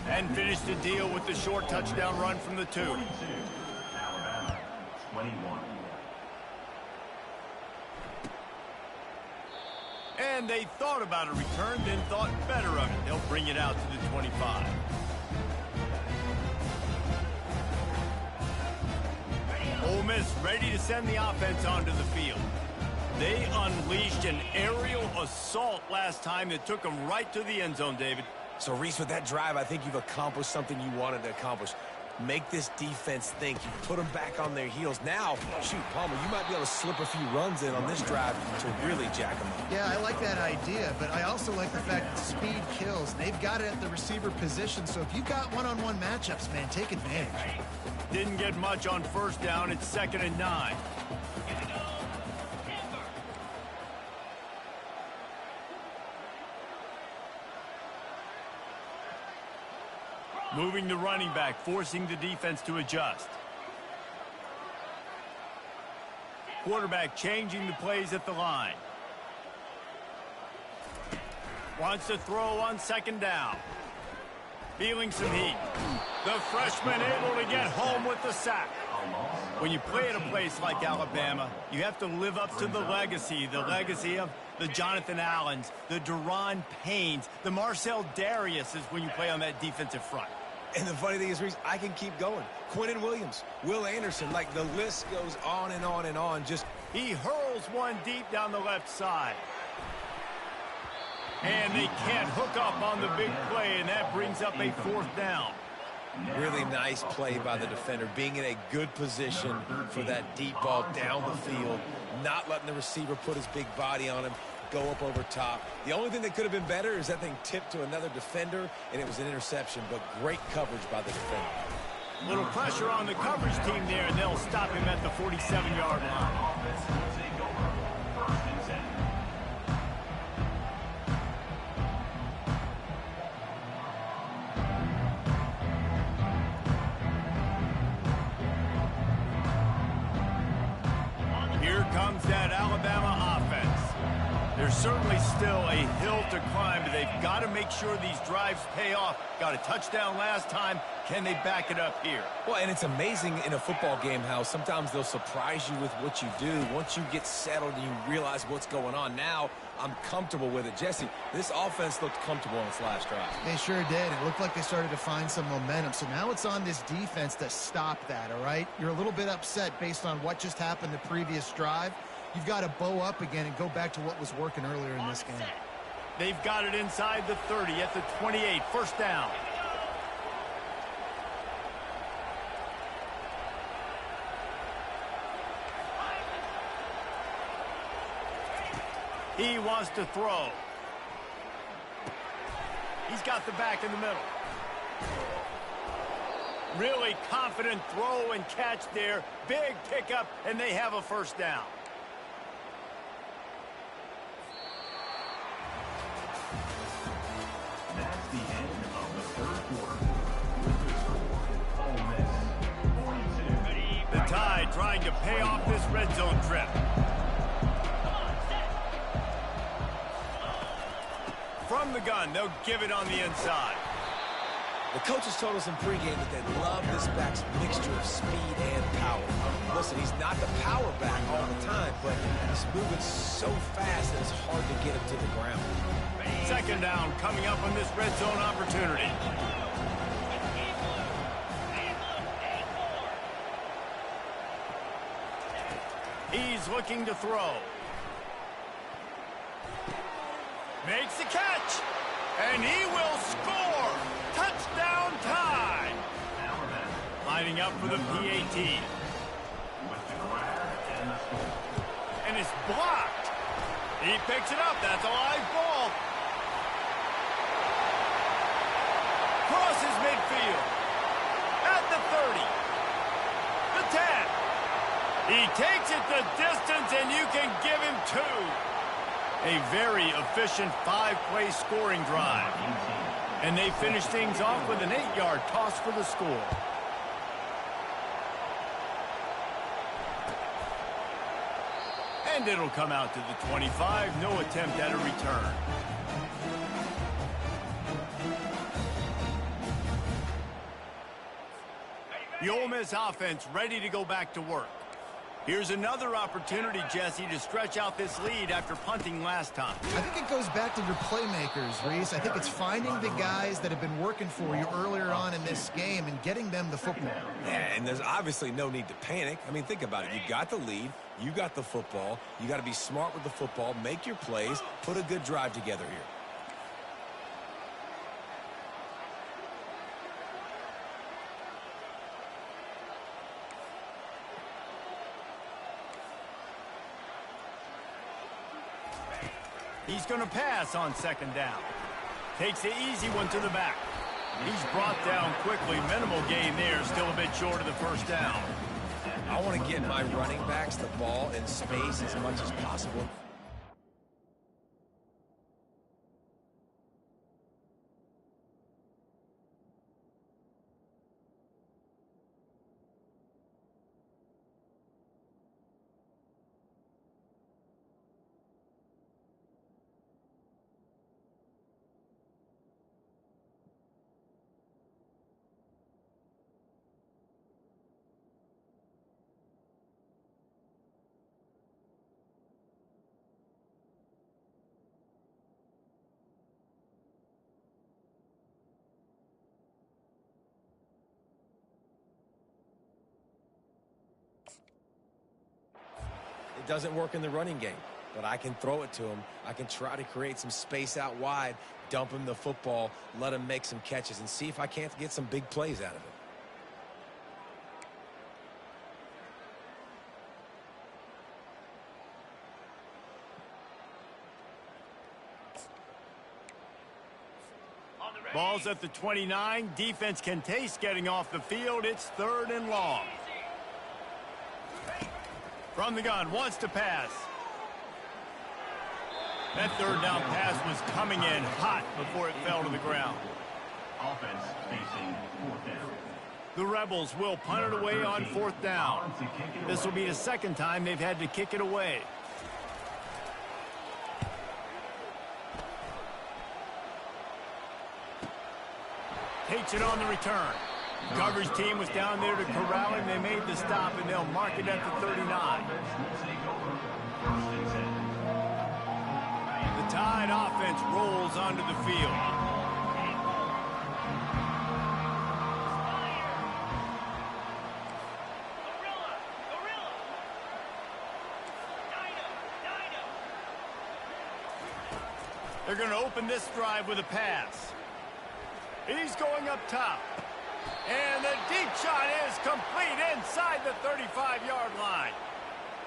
and finish the deal with the short touchdown run from the 2. Alabama, 21. And they thought about a return, then thought better of it. They'll bring it out to the 25. Ole Miss ready to send the offense onto the field. They unleashed an aerial assault last time that took them right to the end zone, David. So, Reese, with that drive, I think you've accomplished something you wanted to accomplish. Make this defense think. You put them back on their heels. Now, shoot, Palmer, you might be able to slip a few runs in on this drive to really jack them up. Yeah, I like that idea, but I also like the fact that speed kills. They've got it at the receiver position, so if you've got one-on-one matchups, man, take advantage. Didn't get much on first down. It's 2nd and 9. Moving the running back, forcing the defense to adjust. Quarterback changing the plays at the line. Wants to throw on 2nd down. Feeling some heat. The freshman able to get home with the sack. When you play at a place like Alabama, you have to live up to the legacy of the Jonathan Allens, the Deron Paynes, the Marcel Dariuses when you play on that defensive front. And the funny thing is, Reese, I can keep going. Quentin Williams, Will Anderson, like the list goes on and on and on. Just he hurls one deep down the left side. And they can't hook up on the big play, and that brings up a 4th down. really nice play by the defender, being in a good position for that deep ball down the field, not letting the receiver put his big body on him, go up over top. The only thing that could have been better is that thing tipped to another defender, and it was an interception, but great coverage by the defender. Little pressure on the coverage team there, and they'll stop him at the 47-yard line. Here comes that Alabama offense. There's certainly still a hill to climb, but they've got to make sure these drives pay off. Got a touchdown last time. Can they back it up here? Well, and it's amazing in a football game how sometimes they'll surprise you with what you do. Once you get settled and you realize what's going on, now I'm comfortable with it. Jesse, this offense looked comfortable on its last drive. They sure did. It looked like they started to find some momentum. So now it's on this defense to stop that, all right? You're a little bit upset based on what just happened the previous drive. You've got to bow up again and go back to what was working earlier in this game. They've got it inside the 30 at the 28. First down. He wants to throw. He's got the back in the middle. Really confident throw and catch there. Big pickup, and they have a first down. That's the end of the third quarter. With the score, Ole Miss 42. The Tide trying to pay off this red zone trip. From the gun, they'll give it on the inside. The coaches told us in pregame that they love this back's mixture of speed and power. Listen, he's not the power back all the time, but he's moving so fast that it's hard to get him to the ground. Second down coming up on this red zone opportunity. He's looking to throw. Makes the catch, and he will score. Touchdown Tide. Lining up for the PAT. And it's blocked. He picks it up. That's a live ball. Crosses midfield. At the 30. The 10. He takes it the distance, and you can give him 2. A very efficient 5-play scoring drive. And they finish things off with an 8-yard toss for the score. And it'll come out to the 25. No attempt at a return. The Ole Miss offense ready to go back to work. Here's another opportunity, Jesse, to stretch out this lead after punting last time. I think it goes back to your playmakers, Reese. I think it's finding the guys that have been working for you earlier on in this game and getting them the football. Yeah, and there's obviously no need to panic. I mean, think about it. You got the lead. You got the football. You got to be smart with the football, make your plays, put a good drive together here. He's going to pass on second down. Takes the easy one to the back. He's brought down quickly. Minimal gain there. Still a bit short of the first down. I want to get my running backs the ball in space as much as possible. It doesn't work in the running game, but I can throw it to him. I can try to create some space out wide, dump him the football, let him make some catches, and see if I can't get some big plays out of it. Ball's at the 29. Defense can taste getting off the field. It's 3rd and long. From the gun, wants to pass. That 3rd down pass was coming in hot before it fell to the ground. Offense facing 4th down. The Rebels will punt it away on 4th down. This will be the 2nd time they've had to kick it away. Takes it on the return. Coverage team was down there to corral him. They made the stop, and they'll mark it at the 39. The Tide offense rolls onto the field. They're going to open this drive with a pass. He's going up top. And the deep shot is complete inside the 35-yard line.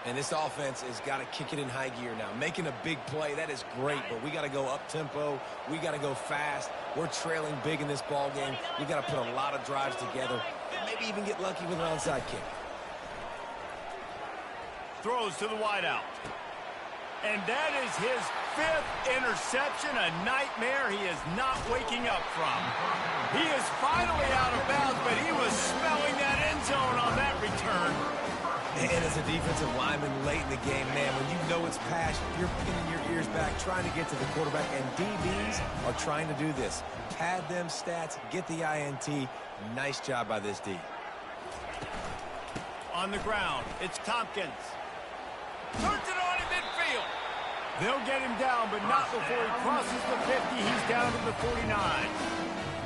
And this offense has got to kick it in high gear now. Making a big play, that is great, but we got to go up-tempo. We got to go fast. We're trailing big in this ball game. We got to put a lot of drives together and maybe even get lucky with an onside kick. Throws to the wideout. And that is his 5th interception, a nightmare he is not waking up from. He is finally out of bounds, but he was smelling that end zone on that return. And as a defensive lineman late in the game, man, when you know it's passion, you're pinning your ears back, trying to get to the quarterback, and DBs are trying to do this. Pad them stats, get the INT. Nice job by this D. On the ground, it's Tompkins. Turns it on in midfield. They'll get him down, but not before he crosses the 50. He's down to the 49.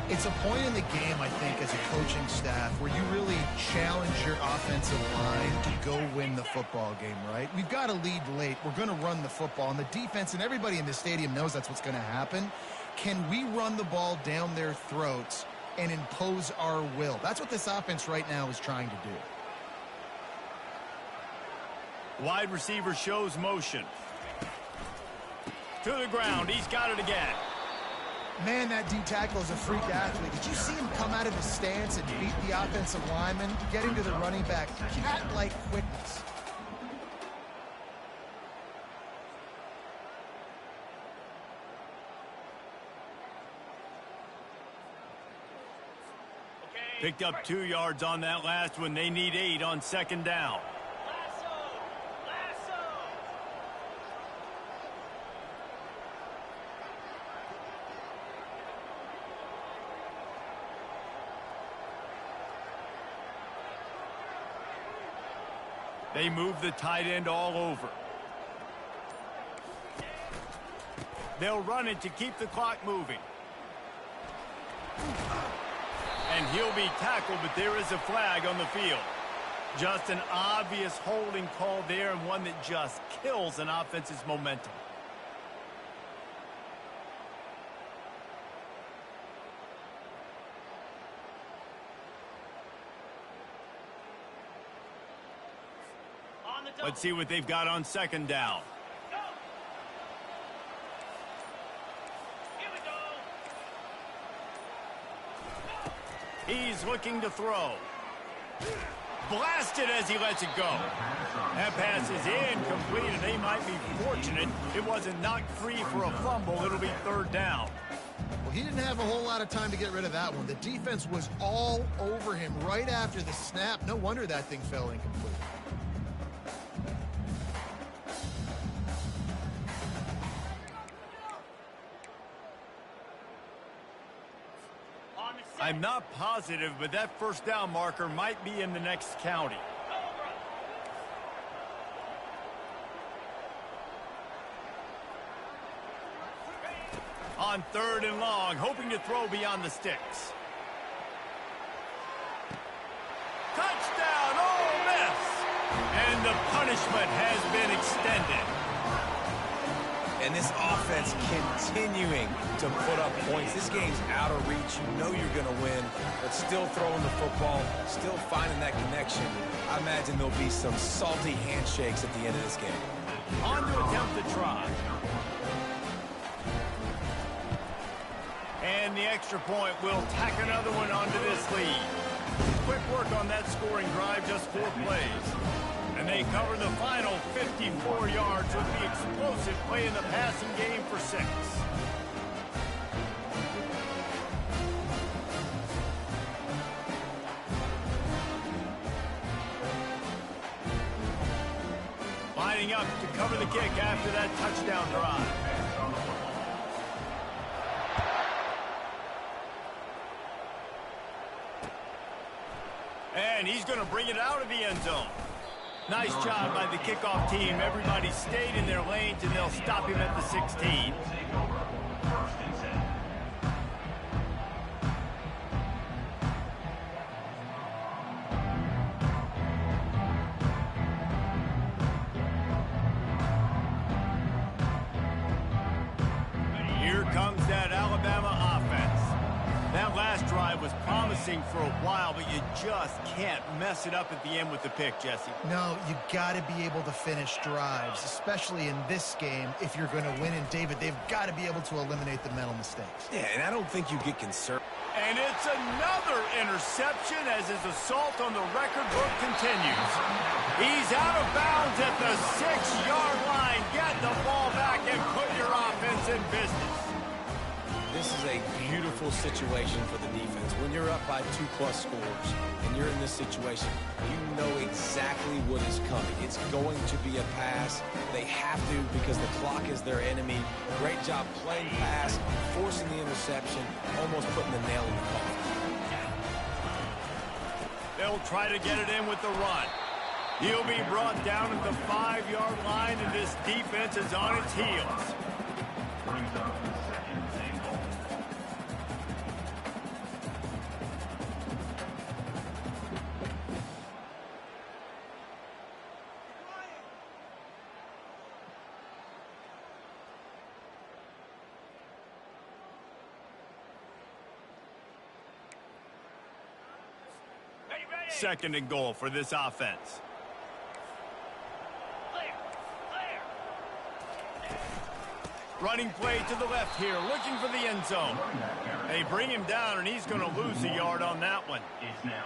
It's a point in the game, I think, as a coaching staff where you really challenge your offensive line to go win the football game, right? We've got to lead late. We're going to run the football, and the defense and everybody in the stadium knows that's what's going to happen. Can we run the ball down their throats and impose our will? That's what this offense right now is trying to do. Wide receiver shows motion. To the ground. He's got it again. Man, that D-tackle is a freak athlete. Did you see him come out of his stance and beat the offensive lineman, getting to the running back? Cat-like quickness. Picked up 2 yards on that last one. They need 8 on second down. They move the tight end all over. They'll run it to keep the clock moving. And he'll be tackled, but there is a flag on the field. Just an obvious holding call there, and one that just kills an offense's momentum. Let's see what they've got on second down. Here we go. He's looking to throw. Blasted as he lets it go. That pass is incomplete, and they might be fortunate it wasn't knocked free for a fumble. It'll be third down. Well, he didn't have a whole lot of time to get rid of that one. The defense was all over him right after the snap. No wonder that thing fell incomplete. I'm not positive, but that first down marker might be in the next county. On third and long, hoping to throw beyond the sticks. Touchdown, Ole Miss! And the punishment has been extended. And this offense continuing to put up points. This game's out of reach. You know you're going to win, but still throwing the football, still finding that connection. I imagine there'll be some salty handshakes at the end of this game. On to attempt the try. And the extra point will tack another one onto this lead. Quick work on that scoring drive, just 4 plays. And they cover the final 54 yards with the explosive play in the passing game for 6. Lining up to cover the kick after that touchdown drive. And he's going to bring it out of the end zone. Nice job by the kickoff team. Everybody stayed in their lanes, and they'll stop him at the 16. Here comes that Alabama offense. That last drive was promising for a while, but you just can't mess it up at the end with the pick, Jesse. No, you got to be able to finish drives, especially in this game. If you're going to win, and David, they've got to be able to eliminate the mental mistakes. Yeah, and I don't think you get concerned. And it's another interception as his assault on the record book continues. He's out of bounds at the 6-yard line. Get the ball back and put your offense in business. This is a beautiful situation for the defense. When you're up by 2+ scores and you're in this situation, you know exactly what is coming. It's going to be a pass. They have to because the clock is their enemy. Great job playing pass, forcing the interception, almost putting the nail in the coffin. They'll try to get it in with the run. He'll be brought down at the 5-yard line, and this defense is on its heels. Brings up the second and goal. Second and goal for this offense. Running play to the left here, looking for the end zone. They bring him down, and he's going to lose a yard on that one.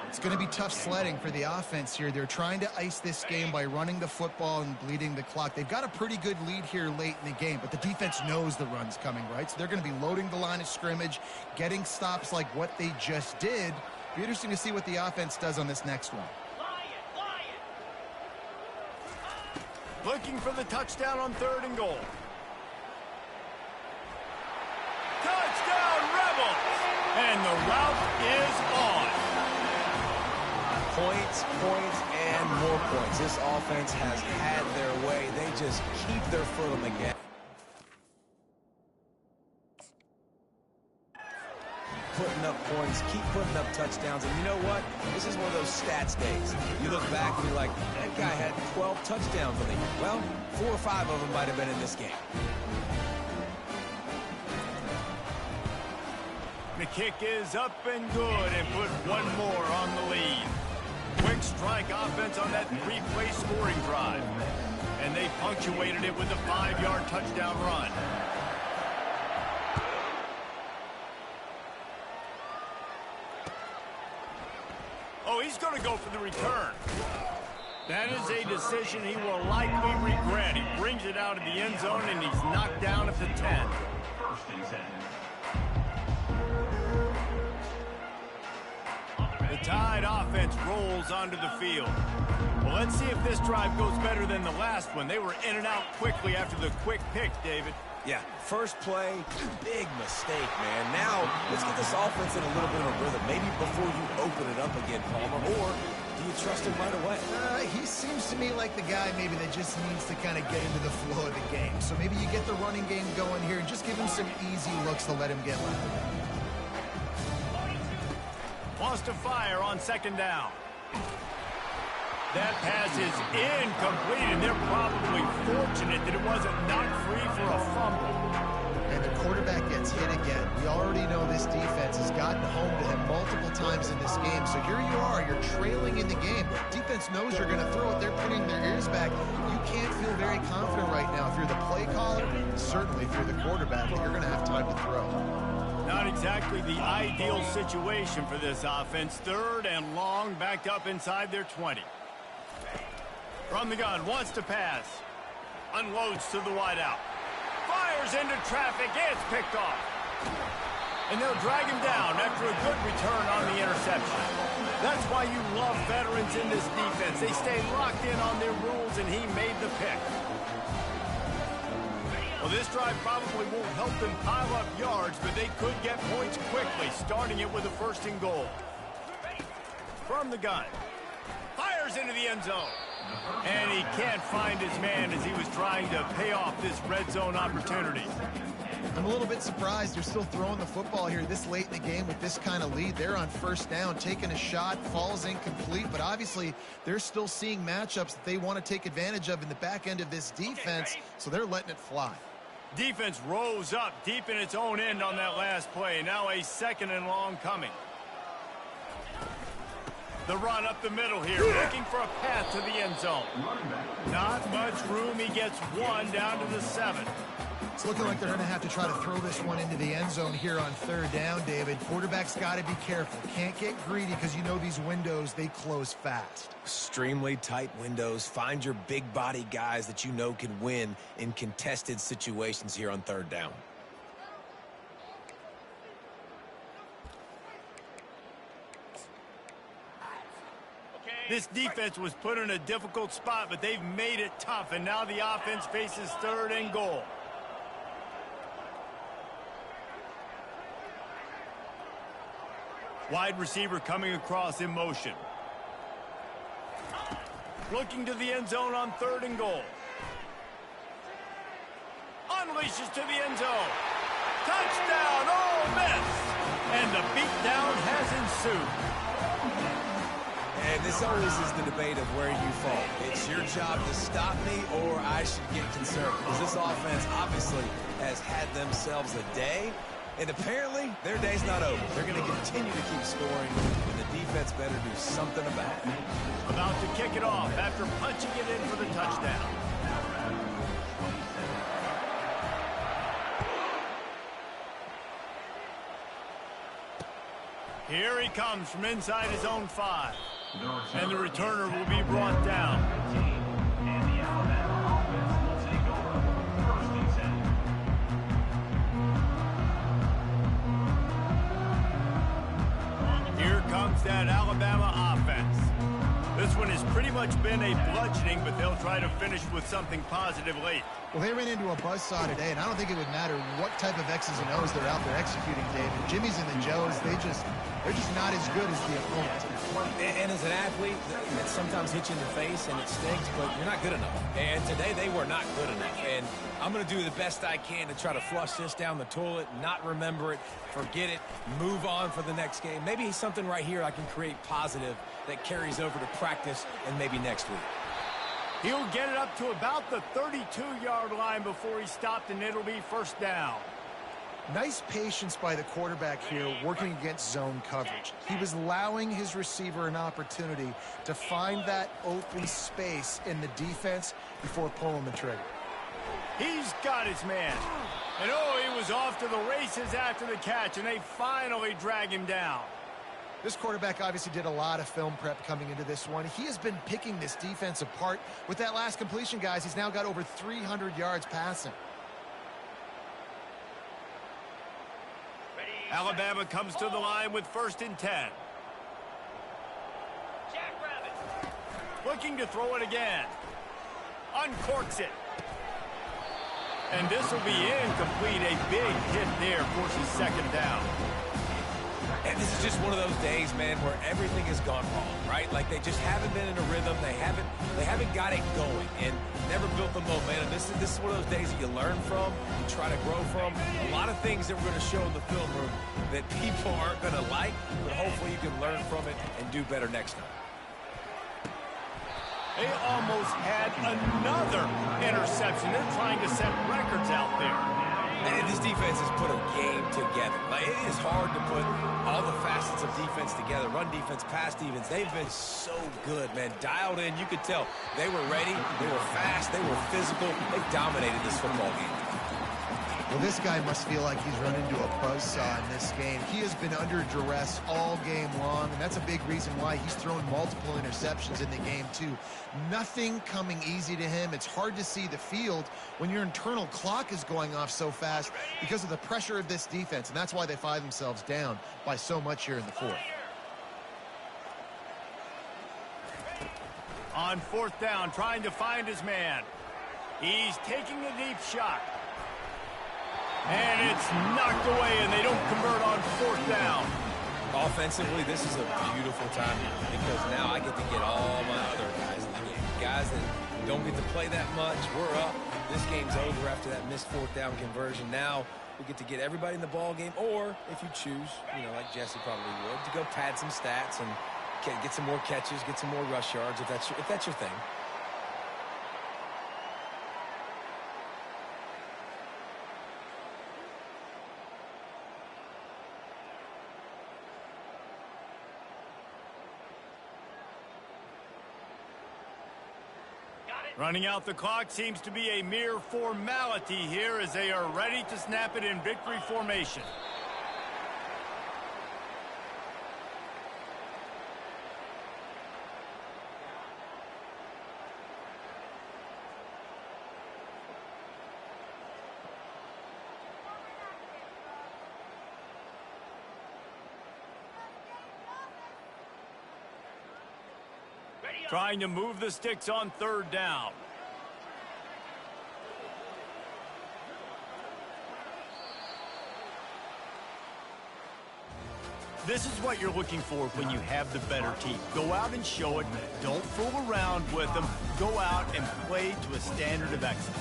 It's going to be tough sledding for the offense here. They're trying to ice this game by running the football and bleeding the clock. They've got a pretty good lead here late in the game, but the defense knows the run's coming, right? So they're going to be loading the line of scrimmage, getting stops like what they just did. Be interesting to see what the offense does on this next one. Looking for the touchdown on third and goal. Touchdown, Rebels! And the route is on. Points, and more points. This offense has had their way. They just keep their foot on the gas. Putting up points, keep putting up touchdowns, and you know what? This is one of those stats days. You look back and you're like, that guy had 12 touchdowns on the year. Well, 4 or 5 of them might have been in this game. The kick is up and good, and put one more on the lead. Quick strike offense on that 3-play scoring drive. And they punctuated it with a 5-yard touchdown run. Oh, he's going to go for the return. That is a decision he will likely regret. He brings it out of the end zone, and he's knocked down at the 10. First and 10. The Tide offense rolls onto the field. Well, let's see if this drive goes better than the last one. They were in and out quickly after the quick pick, David. Yeah, first play, big mistake, man. Now, let's get this offense in a little bit of a rhythm. Maybe before you open it up again, Palmer, or do you trust him right away? He seems to me like the guy maybe that just needs to kind of get into the flow of the game. So maybe you get the running game going here and just give him some easy looks to let him get left. Wants to fire on second down. That pass is incomplete, and they're probably fortunate that it wasn't knocked free for a fumble. And the quarterback gets hit again. We already know this defense has gotten home to him multiple times in this game. So here you are, you're trailing in the game. Defense knows you're going to throw it. They're putting their ears back. You can't feel very confident right now. If you're the play caller, certainly if you're the quarterback, you're going to have time to throw. Not exactly the ideal situation for this offense. Third and long, backed up inside their 20. From the gun, wants to pass. Unloads to the wideout. Fires into traffic. It's picked off. And they'll drag him down after a good return on the interception. That's why you love veterans in this defense. They stay locked in on their rules, and he made the pick. Well, this drive probably won't help them pile up yards, but they could get points quickly, starting it with a 1st and goal. From the gun. Fires into the end zone. And he can't find his man as he was trying to pay off this red zone opportunity. I'm a little bit surprised they're still throwing the football here this late in the game with this kind of lead. They're on 1st down, taking a shot, falls incomplete, but obviously they're still seeing matchups that they want to take advantage of in the back end of this defense, so they're letting it fly. Defense rose up deep in its own end on that last play. Now a 2nd and long coming. The run up the middle here, looking for a path to the end zone. Not much room. He gets one down to the 7. It's looking like they're going to have to try to throw this one into the end zone here on 3rd down, David. Quarterback's got to be careful. Can't get greedy because you know these windows, they close fast. Extremely tight windows. Find your big body guys that you know can win in contested situations here on 3rd down. This defense was put in a difficult spot, but they've made it tough, and now the offense faces 3rd and goal. Wide receiver coming across in motion. Looking to the end zone on 3rd and goal. Unleashes to the end zone. Touchdown, Ole Miss! And the beatdown has ensued. And this always is the debate of where you fall. It's your job to stop me, or I should get concerned. Because this offense obviously has had themselves a day. And apparently, their day's not over. They're going to continue to keep scoring, and the defense better do something about it. About to kick it off after punching it in for the touchdown. Here he comes from inside his own 5. And the returner will be brought down. And the Alabama offense will take over 1st and 10. Here comes that Alabama offense. This one has pretty much been a bludgeoning, but they'll try to finish with something positive late. Well, they ran into a buzzsaw today, and I don't think it would matter what type of X's and O's they're out there executing, David. Jimmy's and the Joes, They're just not as good as the opponent. And as an athlete, that sometimes hits you in the face and it stinks, but you're not good enough. And today they were not good enough. And I'm going to do the best I can to try to flush this down the toilet, not remember it, forget it, move on for the next game. Maybe something right here I can create positive that carries over to practice and maybe next week. He'll get it up to about the 32-yard line before he stopped, and it'll be first down. Nice patience by the quarterback here working against zone coverage. He was allowing his receiver an opportunity to find that open space in the defense before pulling the trigger. He's got his man. And oh, he was off to the races after the catch, and they finally drag him down. This quarterback obviously did a lot of film prep coming into this one. He has been picking this defense apart. With that last completion, guys, he's now got over 300 yards passing. Alabama comes to the line with 1st and 10. Looking to throw it again. Uncorks it. And this will be incomplete. A big hit there forces 2nd down. And this is just one of those days, man, where everything has gone wrong, right? Like they just haven't been in a rhythm. They haven't got it going and never built the momentum. This is one of those days that you learn from, you try to grow from. A lot of things that we're going to show in the film room that people aren't going to like, but hopefully you can learn from it and do better next time. They almost had another interception. They're trying to set records out there. And this defense has put a game together. Like, it is hard to put all the facets of defense together. Run defense, pass defense. They've been so good, man. Dialed in. You could tell they were ready. They were fast. They were physical. They dominated this football game. Well, this guy must feel like he's run into a buzzsaw in this game. He has been under duress all game long, and that's a big reason why he's thrown multiple interceptions in the game, too. Nothing coming easy to him. It's hard to see the field when your internal clock is going off so fast because of the pressure of this defense, and that's why they find themselves down by so much here in the 4th. On 4th down, trying to find his man. He's taking a deep shot. And it's knocked away, and they don't convert on 4th down. Offensively, this is a beautiful time because now I get to get all my other guys in the game. Guys that don't get to play that much, we're up. This game's over after that missed 4th down conversion. Now we get to get everybody in the ball game, or if you choose, you know, like Jesse probably would, to go pad some stats and get some more catches, get some more rush yards if that's your thing. Running out the clock seems to be a mere formality here as they are ready to snap it in victory formation. Trying to move the sticks on 3rd down. This is what you're looking for when you have the better team. Go out and show it. Don't fool around with them. Go out and play to a standard of excellence.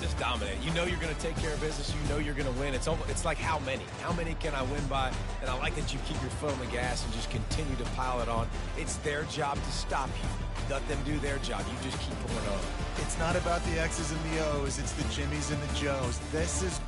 Just dominate. You know you're going to take care of business. You know you're going to win. It's like how many? How many can I win by? And I like that you keep your foot on the gas and just continue to pile it on. It's their job to stop you. Let them do their job. You just keep pulling on. It's not about the X's and the O's. It's the Jimmies and the Joes. This is